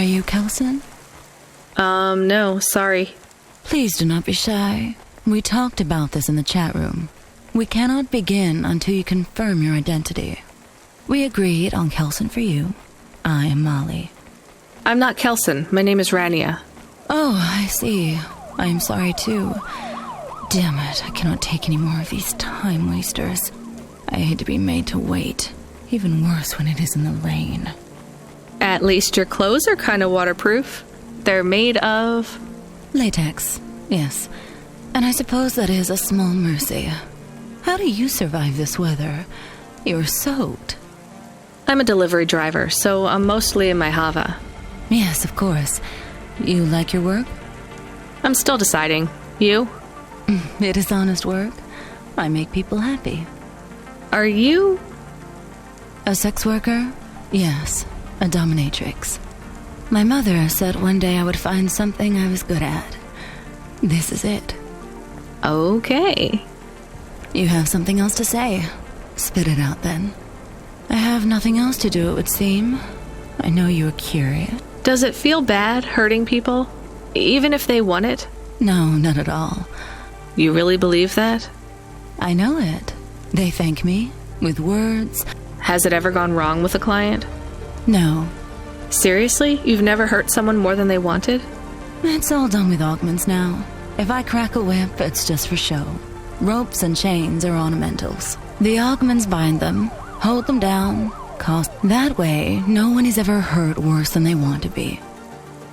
I: Are you Kelson?
A: No, sorry.
I: Please do not be shy. We talked about this in the chat room. We cannot begin until you confirm your identity. We agreed on Kelson for you. I am Molly.
A: I'm not Kelson. My name is Rania.
I: Oh, I see. I am sorry too. Damn it, I cannot take any more of these time wasters. I hate to be made to wait. Even worse when it is in the rain.
A: At least your clothes are kind of waterproof. They're made of...
I: latex, yes. And I suppose that is a small mercy. How do you survive this weather? You're soaked.
A: I'm a delivery driver, so I'm mostly in my Hava.
I: Yes, of course. You like your work?
A: I'm still deciding. You?
I: It is honest work. I make people happy.
A: Are you...
I: a sex worker? Yes, a dominatrix. My mother said one day I would find something I was good at. This is it.
A: Okay.
I: You have something else to say. Spit it out then. I have nothing else to do, it would seem. I know you are curious.
A: Does it feel bad hurting people? Even if they want it?
I: No, not at all.
A: You really believe that?
I: I know it. They thank me, with words.
A: Has it ever gone wrong with a client?
I: No.
A: Seriously? You've never hurt someone more than they wanted?
I: It's all done with augments now. If I crack a whip, it's just for show. Ropes and chains are ornamentals. The augments bind them, hold them down, cost. That way, no one is ever hurt worse than they want to be.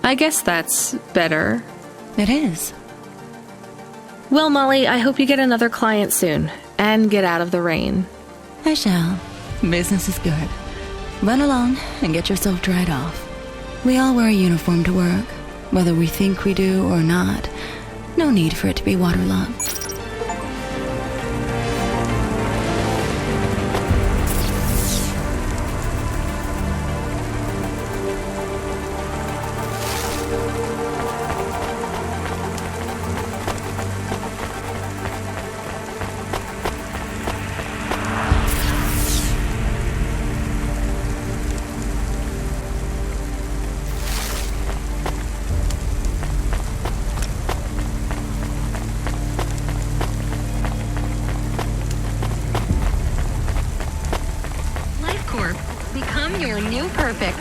A: I guess that's better.
I: It is.
A: Well, Molly, I hope you get another client soon, and get out of the rain.
I: I shall. Business is good. Run along and get yourself dried off. We all wear a uniform to work, whether we think we do or not. No need for it to be waterlogged.
E: Become your new perfect.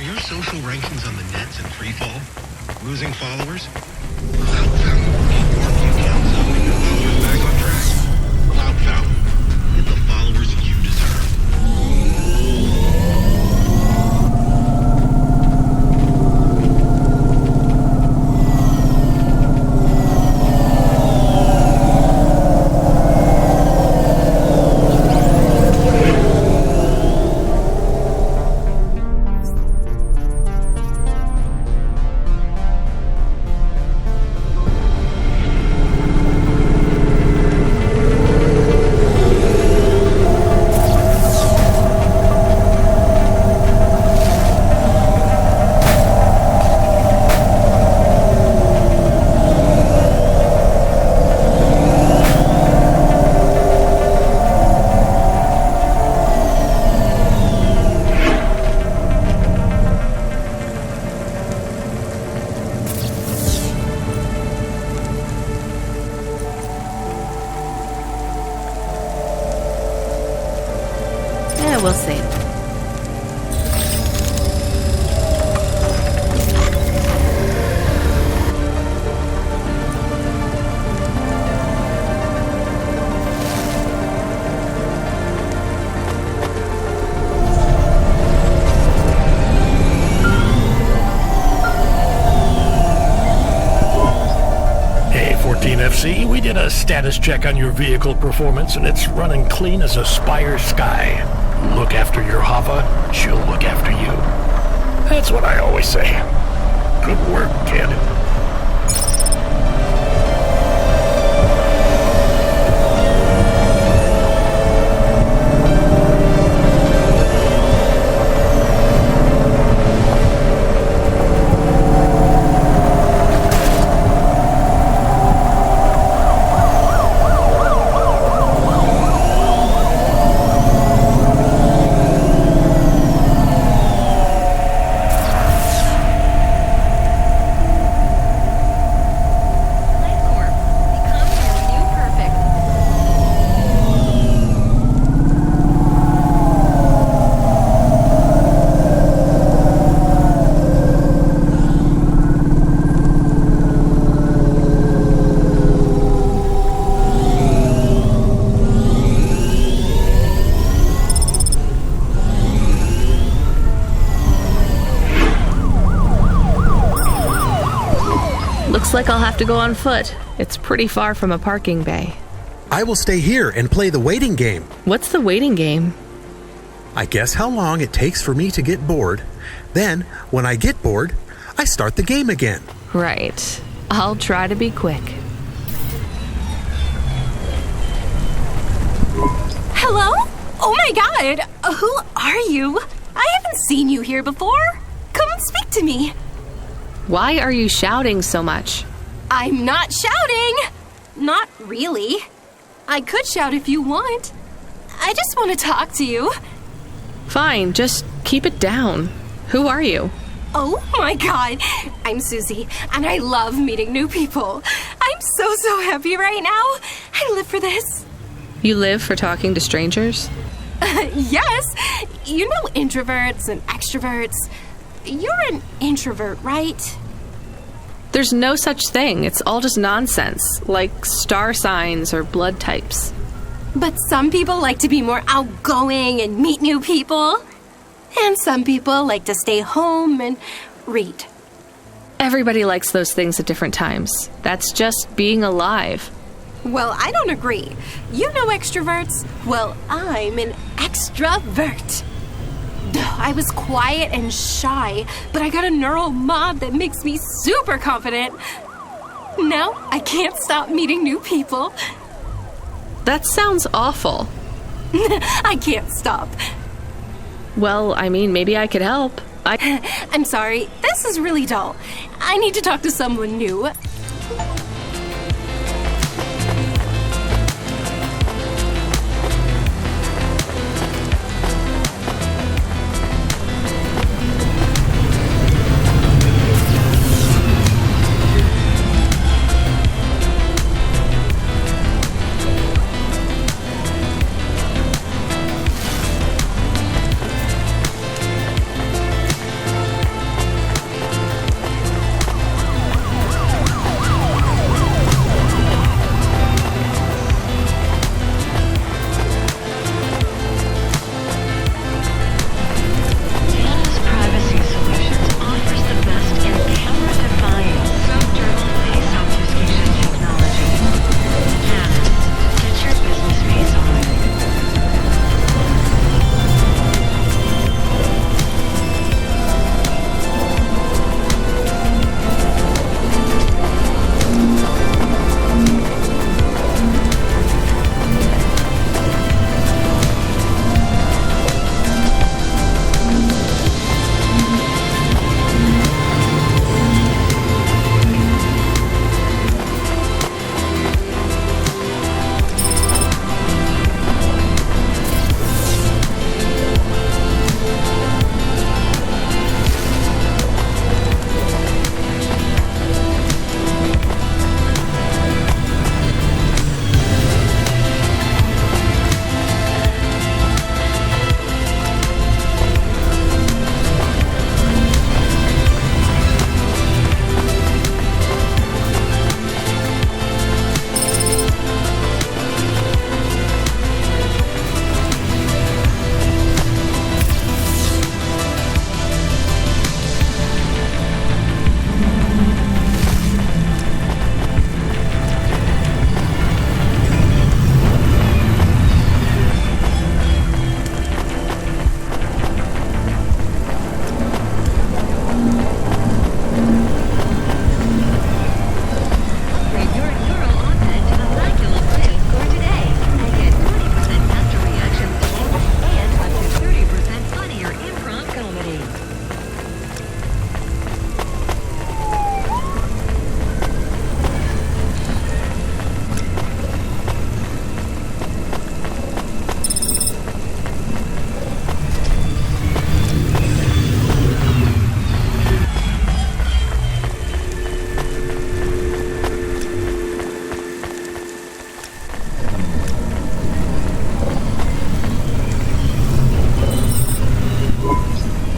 C: your social rankings on the nets in free fall? Losing followers? Cloud Fountain. Get the followers you deserve.
A: We'll see.
L: Hey, 14FC, we did a status check on your vehicle performance, and it's running clean as a Spire Sky. Look after your Hava, she'll look after you. That's what I always say. Good work, kid.
A: Looks like I'll have to go on foot. It's pretty far from a parking bay.
C: I will stay here and play the waiting game.
A: What's the waiting game?
C: I guess how long it takes for me to get bored. Then, when I get bored, I start the game again.
A: Right. I'll try to be quick.
J: Hello? Oh my god! Who are you? I haven't seen you here before. Come and speak to me.
A: Why are you shouting so much?
J: I'm not shouting! Not really. I could shout if you want. I just want to talk to you.
A: Fine, just keep it down. Who are you?
J: Oh my god! I'm Susie, and I love meeting new people. I'm so happy right now. I live for this.
A: You live for talking to strangers?
J: Yes! You know introverts and extroverts. You're an introvert, right?
A: There's no such thing. It's all just nonsense, like star signs or blood types.
J: But some people like to be more outgoing and meet new people. And some people like to stay home and read.
A: Everybody likes those things at different times. That's just being alive.
J: Well, I don't agree. You know extroverts? Well, I'm an extrovert. I was quiet and shy, but I got a neural mod that makes me super confident. Now I can't stop meeting new people.
A: That sounds awful.
J: I can't stop.
A: Well, I mean, maybe I could help.
J: I'm sorry, this is really dull. I need to talk to someone new.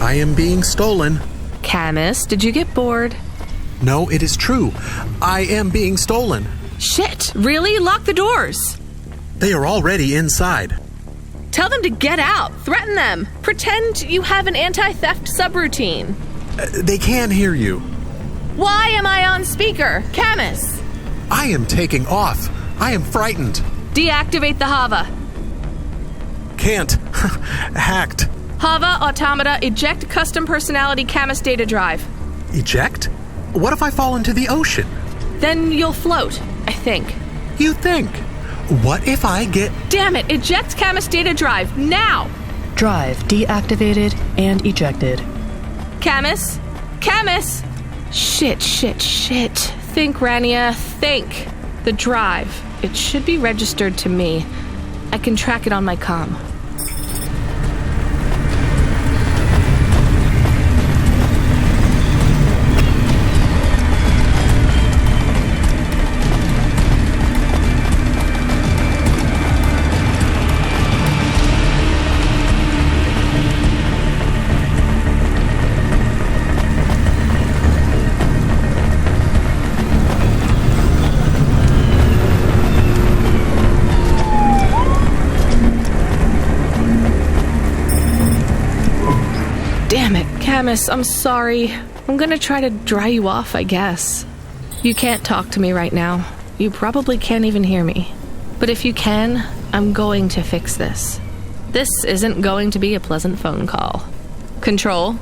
C: I am being stolen.
A: Camus, did you get bored?
C: No, it is true. I am being stolen.
A: Shit, really? Lock the doors.
C: They are already inside.
A: Tell them to get out. Threaten them. Pretend you have an anti-theft subroutine.
C: They can hear you.
A: Why am I on speaker? Camus!
C: I am taking off. I am frightened.
A: Deactivate the Hava.
C: Can't. Hacked.
A: Hava, Automata, eject custom personality Camus data drive.
C: Eject? What if I fall into the ocean?
A: Then you'll float, I think.
C: You think? What if I get...
A: Damn it, eject Camus data drive, now!
D: Drive deactivated and ejected.
A: Camus? Camus! Shit. Think, Rania, think. The drive. It should be registered to me. I can track it on my comm. Camus, I'm sorry. I'm gonna try to dry you off, I guess. You can't talk to me right now. You probably can't even hear me. But if you can, I'm going to fix this. This isn't going to be a pleasant phone call. Control?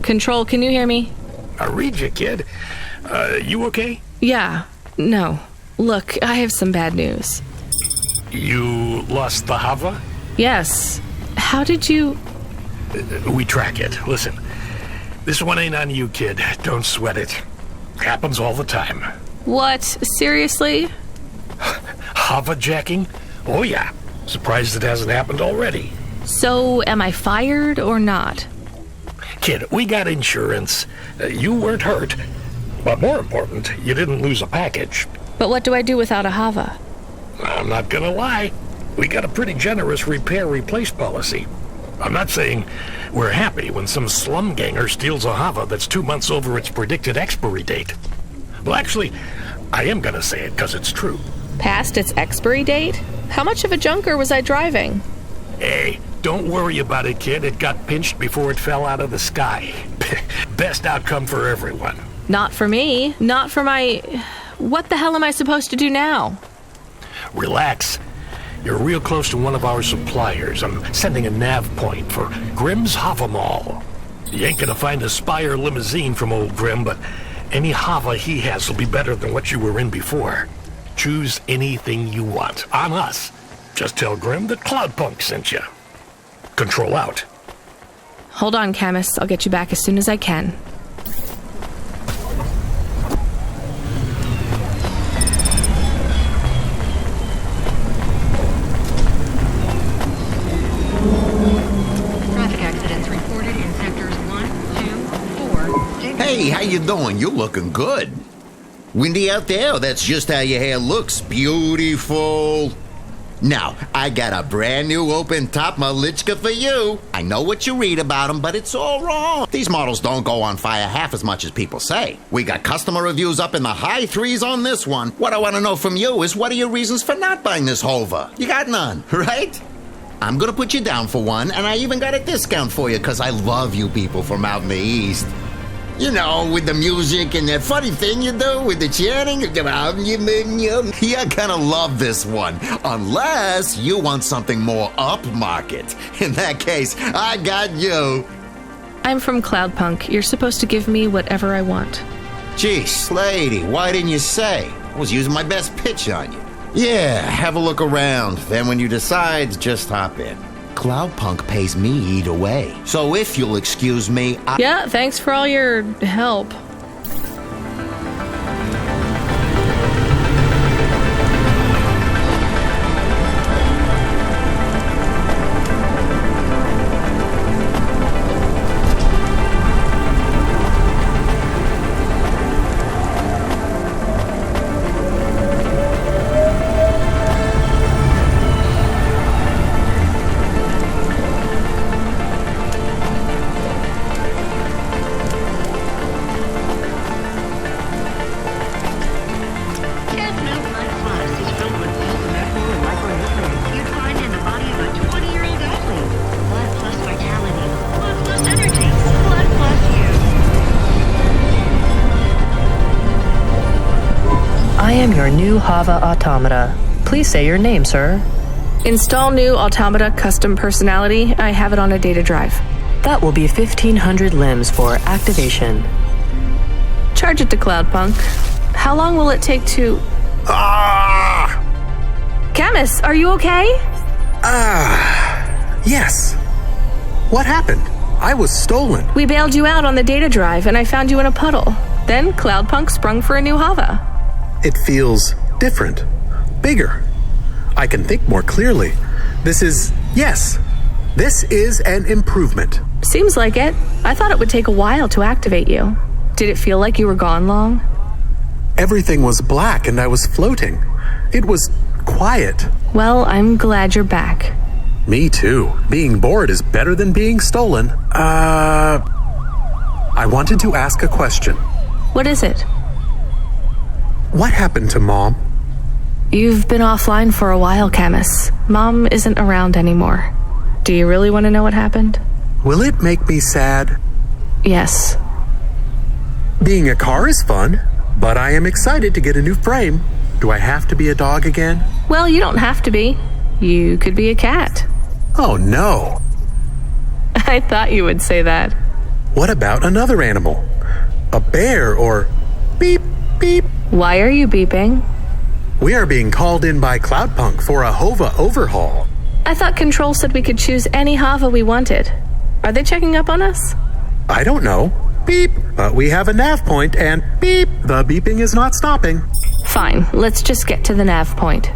A: Control, can you hear me?
L: I read you, kid. You okay?
A: Yeah. No. Look, I have some bad news.
L: You lost the Hava?
A: Yes. How did you...
L: We track it. Listen, this one ain't on you, kid. Don't sweat it. Happens all the time.
A: What? Seriously?
L: Hava jacking? Oh yeah. Surprised it hasn't happened already.
A: So, am I fired or not?
L: Kid, we got insurance. You weren't hurt. But more important, you didn't lose a package.
A: But what do I do without a Hava?
L: I'm not gonna lie. We got a pretty generous repair-replace policy. I'm not saying we're happy when some slum ganger steals a Hava that's 2 months over its predicted expiry date. Well, actually, I am gonna say it because it's true.
A: Past its expiry date? How much of a junker was I driving?
L: Hey, don't worry about it, kid. It got pinched before it fell out of the sky. Best outcome for everyone.
A: Not for me. Not for my... What the hell am I supposed to do now?
L: Relax. You're real close to one of our suppliers. I'm sending a nav point for Grimm's Hava Mall. You ain't gonna find a Spire limousine from old Grimm, but any Hava he has will be better than what you were in before. Choose anything you want. On us. Just tell Grimm that Cloudpunk sent you. Control out.
A: Hold on, Camus. I'll get you back as soon as I can.
G: Hey, how you doing? You're looking good. Windy out there? That's just how your hair looks. Beautiful. Now, I got a brand new open-top Malichka for you. I know what you read about them, but it's all wrong. These models don't go on fire half as much as people say. We got customer reviews up in the high threes on this one. What I want to know from you is what are your reasons for not buying this Hova? You got none, right? I'm gonna put you down for one, and I even got a discount for you because I love you people from out in the East. You know, with the music and that funny thing you do with the chanting. You're gonna love this one. Unless you want something more upmarket. In that case, I got you.
A: I'm from Cloudpunk. You're supposed to give me whatever I want.
G: Jeez, lady, why didn't you say? I was using my best pitch on you. Yeah, have a look around. Then when you decide, just hop in. Cloudpunk pays me either way. So if you'll excuse me,
A: Yeah, thanks for all your help.
D: your new Hava automata. Please say your name, sir.
A: Install new automata custom personality. I have it on a data drive.
D: That will be 1,500 limbs for activation.
A: Charge it to Cloudpunk. How long will it take to... Camus, are you okay?
C: Yes. What happened? I was stolen.
A: We bailed you out on the data drive, and I found you in a puddle. Then Cloudpunk sprung for a new Hava.
C: It feels different. Bigger. I can think more clearly. This is an improvement.
A: Seems like it. I thought it would take a while to activate you. Did it feel like you were gone long?
C: Everything was black and I was floating. It was quiet.
A: Well, I'm glad you're back.
C: Me too. Being bored is better than being stolen. I wanted to ask a question.
A: What is it?
C: What happened to Mom?
A: You've been offline for a while, Camus. Mom isn't around anymore. Do you really want to know what happened?
C: Will it make me sad?
A: Yes.
C: Being a car is fun, but I am excited to get a new frame. Do I have to be a dog again?
A: Well, you don't have to be. You could be a cat.
C: Oh, no.
A: I thought you would say that.
C: What about another animal? A bear or beep, beep?
A: Why are you beeping?
C: We are being called in by Cloudpunk for a Hova overhaul.
A: I thought Control said we could choose any Hava we wanted. Are they checking up on us?
C: I don't know. Beep. But we have a nav point and beep. The beeping is not stopping.
A: Fine. Let's just get to the nav point.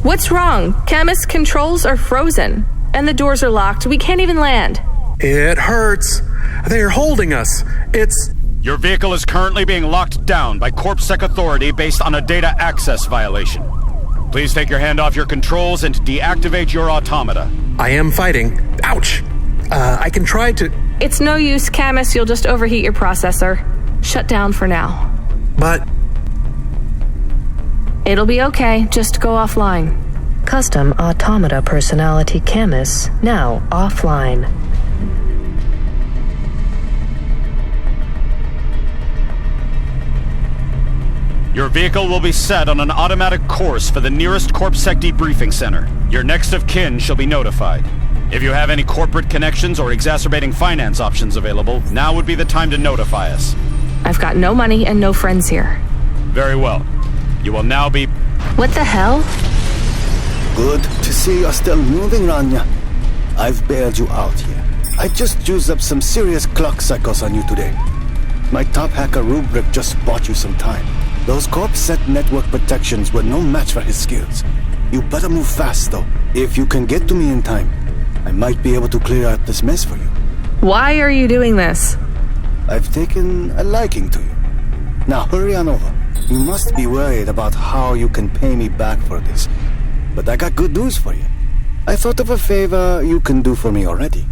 A: What's wrong? Camus, controls are frozen. And the doors are locked. We can't even land.
C: It hurts. They're holding us.
K: Your vehicle is currently being locked down by CorpSec authority based on a data access violation. Please take your hand off your controls and deactivate your automata.
C: I am fighting. Ouch! I can try to...
A: It's no use, Camus. You'll just overheat your processor. Shut down for now.
C: But...
A: It'll be okay. Just go offline.
D: Custom automata personality Camus now offline.
K: Your vehicle will be set on an automatic course for the nearest CorpSec debriefing center. Your next of kin shall be notified. If you have any corporate connections or exacerbating finance options available, now would be the time to notify us.
A: I've got no money and no friends here.
K: Very well. You will now be...
A: What the hell?
O: Good to see you're still moving, Rania. I've bailed you out here. I just used up some serious clock cycles on you today. My top hacker Rubric just bought you some time. Those CorpSec network protections were no match for his skills. You better move fast, though. If you can get to me in time, I might be able to clear out this mess for you.
A: Why are you doing this?
O: I've taken a liking to you. Now hurry on over. You must be worried about how you can pay me back for this. But I got good news for you. I thought of a favor you can do for me already.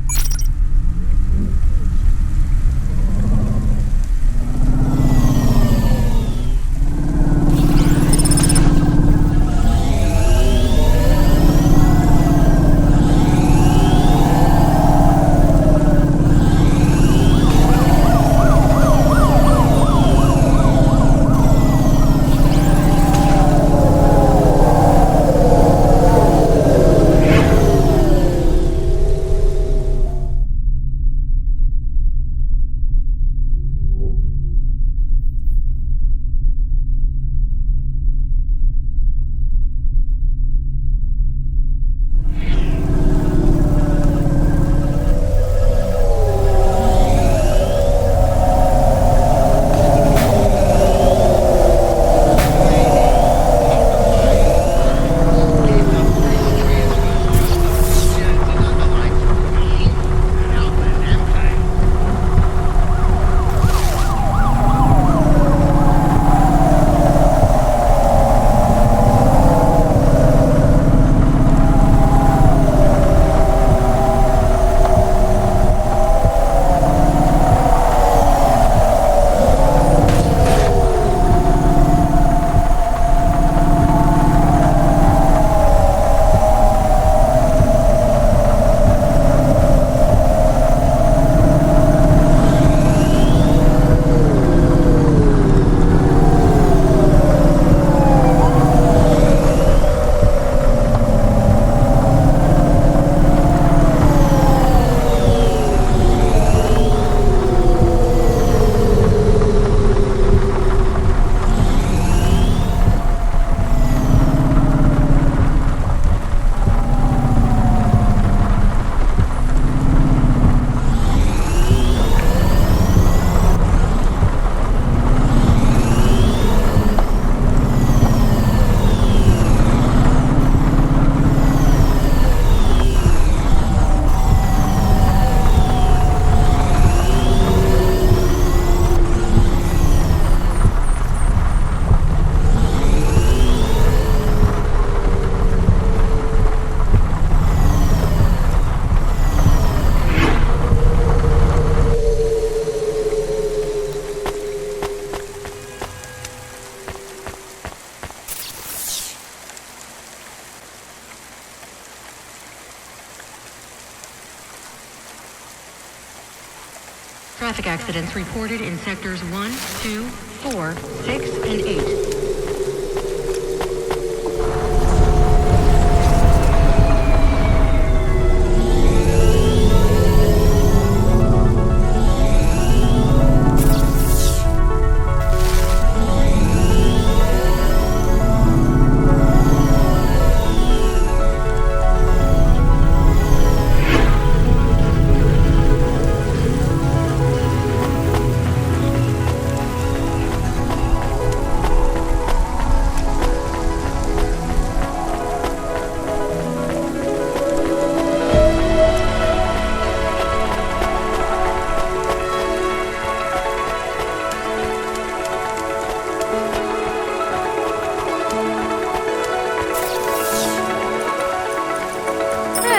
E: Traffic accidents reported in sectors 1, 2, 4, 6, and 8.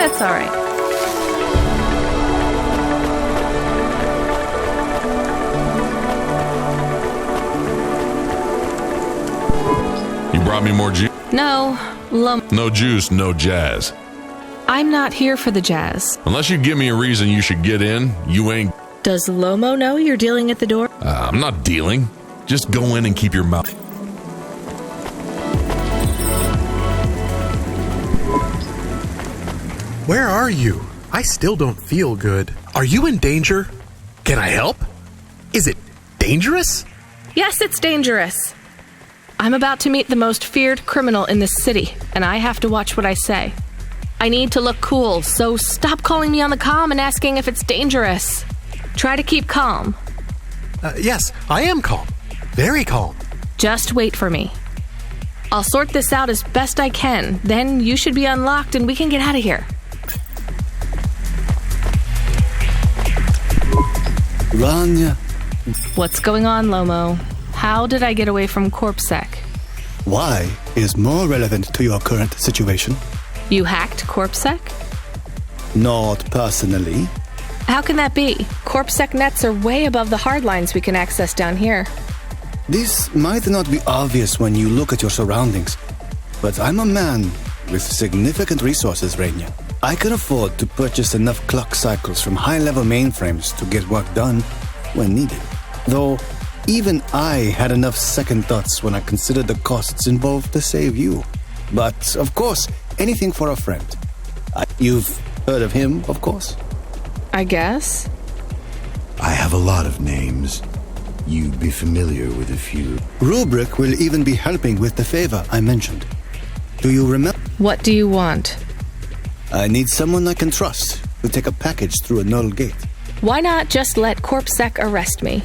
A: It's all right.
H: You brought me more juice?
A: No,
H: No juice, no jazz.
A: I'm not here for the jazz.
H: Unless you give me a reason you should get in, you ain't...
A: Does Lomo know you're dealing at the door?
H: I'm not dealing. Just go in and keep your mouth...
C: Where are you? I still don't feel good. Are you in danger? Can I help? Is it dangerous?
A: Yes, it's dangerous. I'm about to meet the most feared criminal in this city, and I have to watch what I say. I need to look cool, so stop calling me on the comm and asking if it's dangerous. Try to keep calm.
C: Yes, I am calm. Very calm.
A: Just wait for me. I'll sort this out as best I can. Then you should be unlocked and we can get out of here.
O: Rania.
A: What's going on, Lomo? How did I get away from CorpSec?
O: Why is more relevant to your current situation.
A: You hacked CorpSec?
O: Not personally.
A: How can that be? CorpSec nets are way above the hard lines we can access down here.
O: This might not be obvious when you look at your surroundings, but I'm a man with significant resources, Rainier. I can afford to purchase enough clock cycles from high-level mainframes to get work done when needed. Though, even I had enough second thoughts when I considered the costs involved to save you. But, of course, anything for a friend. You've heard of him, of course?
A: I guess.
N: I have a lot of names. You'd be familiar with a few.
O: Rubric will even be helping with the favor I mentioned. Do you remember?
A: What do you want?
O: I need someone I can trust to take a package through a null gate.
A: Why not just let CorpSec arrest me?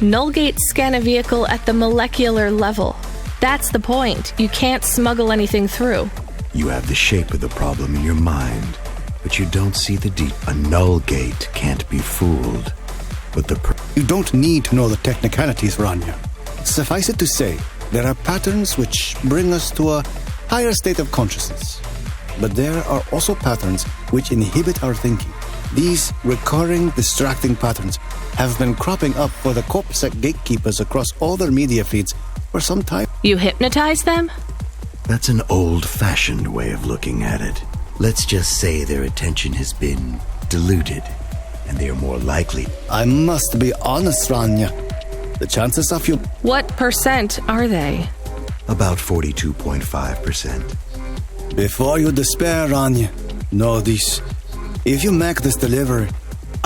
A: Null gates scan a vehicle at the molecular level. That's the point. You can't smuggle anything through.
N: You have the shape of the problem in your mind, but you don't see the deep. A null gate can't be fooled. But
O: you don't need to know the technicalities, Rania. Suffice it to say, there are patterns which bring us to a higher state of consciousness. But there are also patterns which inhibit our thinking. These recurring, distracting patterns have been cropping up for the CorpSec gatekeepers across all their media feeds for some time.
A: You hypnotize them?
N: That's an old-fashioned way of looking at it. Let's just say their attention has been diluted, and they are more likely.
O: I must be honest, Rania. The chances of you...
A: What percent are they?
N: About 42.5%.
O: Before you despair, Rania, know this. If you make this delivery,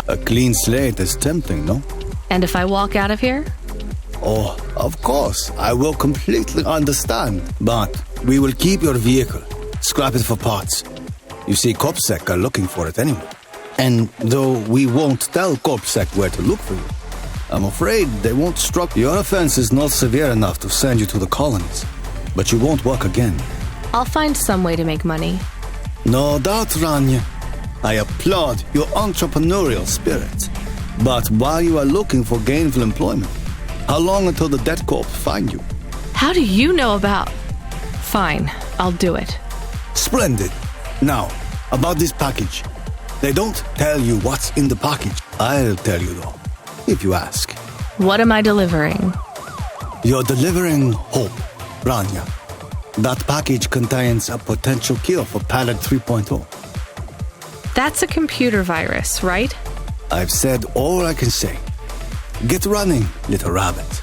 O: a clean slate is tempting, no?
A: And if I walk out of here?
O: Oh, of course, I will completely understand. But we will keep your vehicle, scrap it for parts. You see, CorpSec are looking for it anyway. And though we won't tell CorpSec where to look for you, I'm afraid they won't struck. Your offense is not severe enough to send you to the colonies, but you won't work again.
A: I'll find some way to make money.
O: No doubt, Rania. I applaud your entrepreneurial spirit. But while you are looking for gainful employment, how long until the Debt Corp find you?
A: How do you know about... Fine, I'll do it.
O: Splendid. Now, about this package. They don't tell you what's in the package. I'll tell you though, if you ask.
A: What am I delivering?
O: You're delivering hope, Rania. That package contains a potential cure for Pallet 3.0.
A: That's a computer virus, right?
O: I've said all I can say. Get running, little rabbit.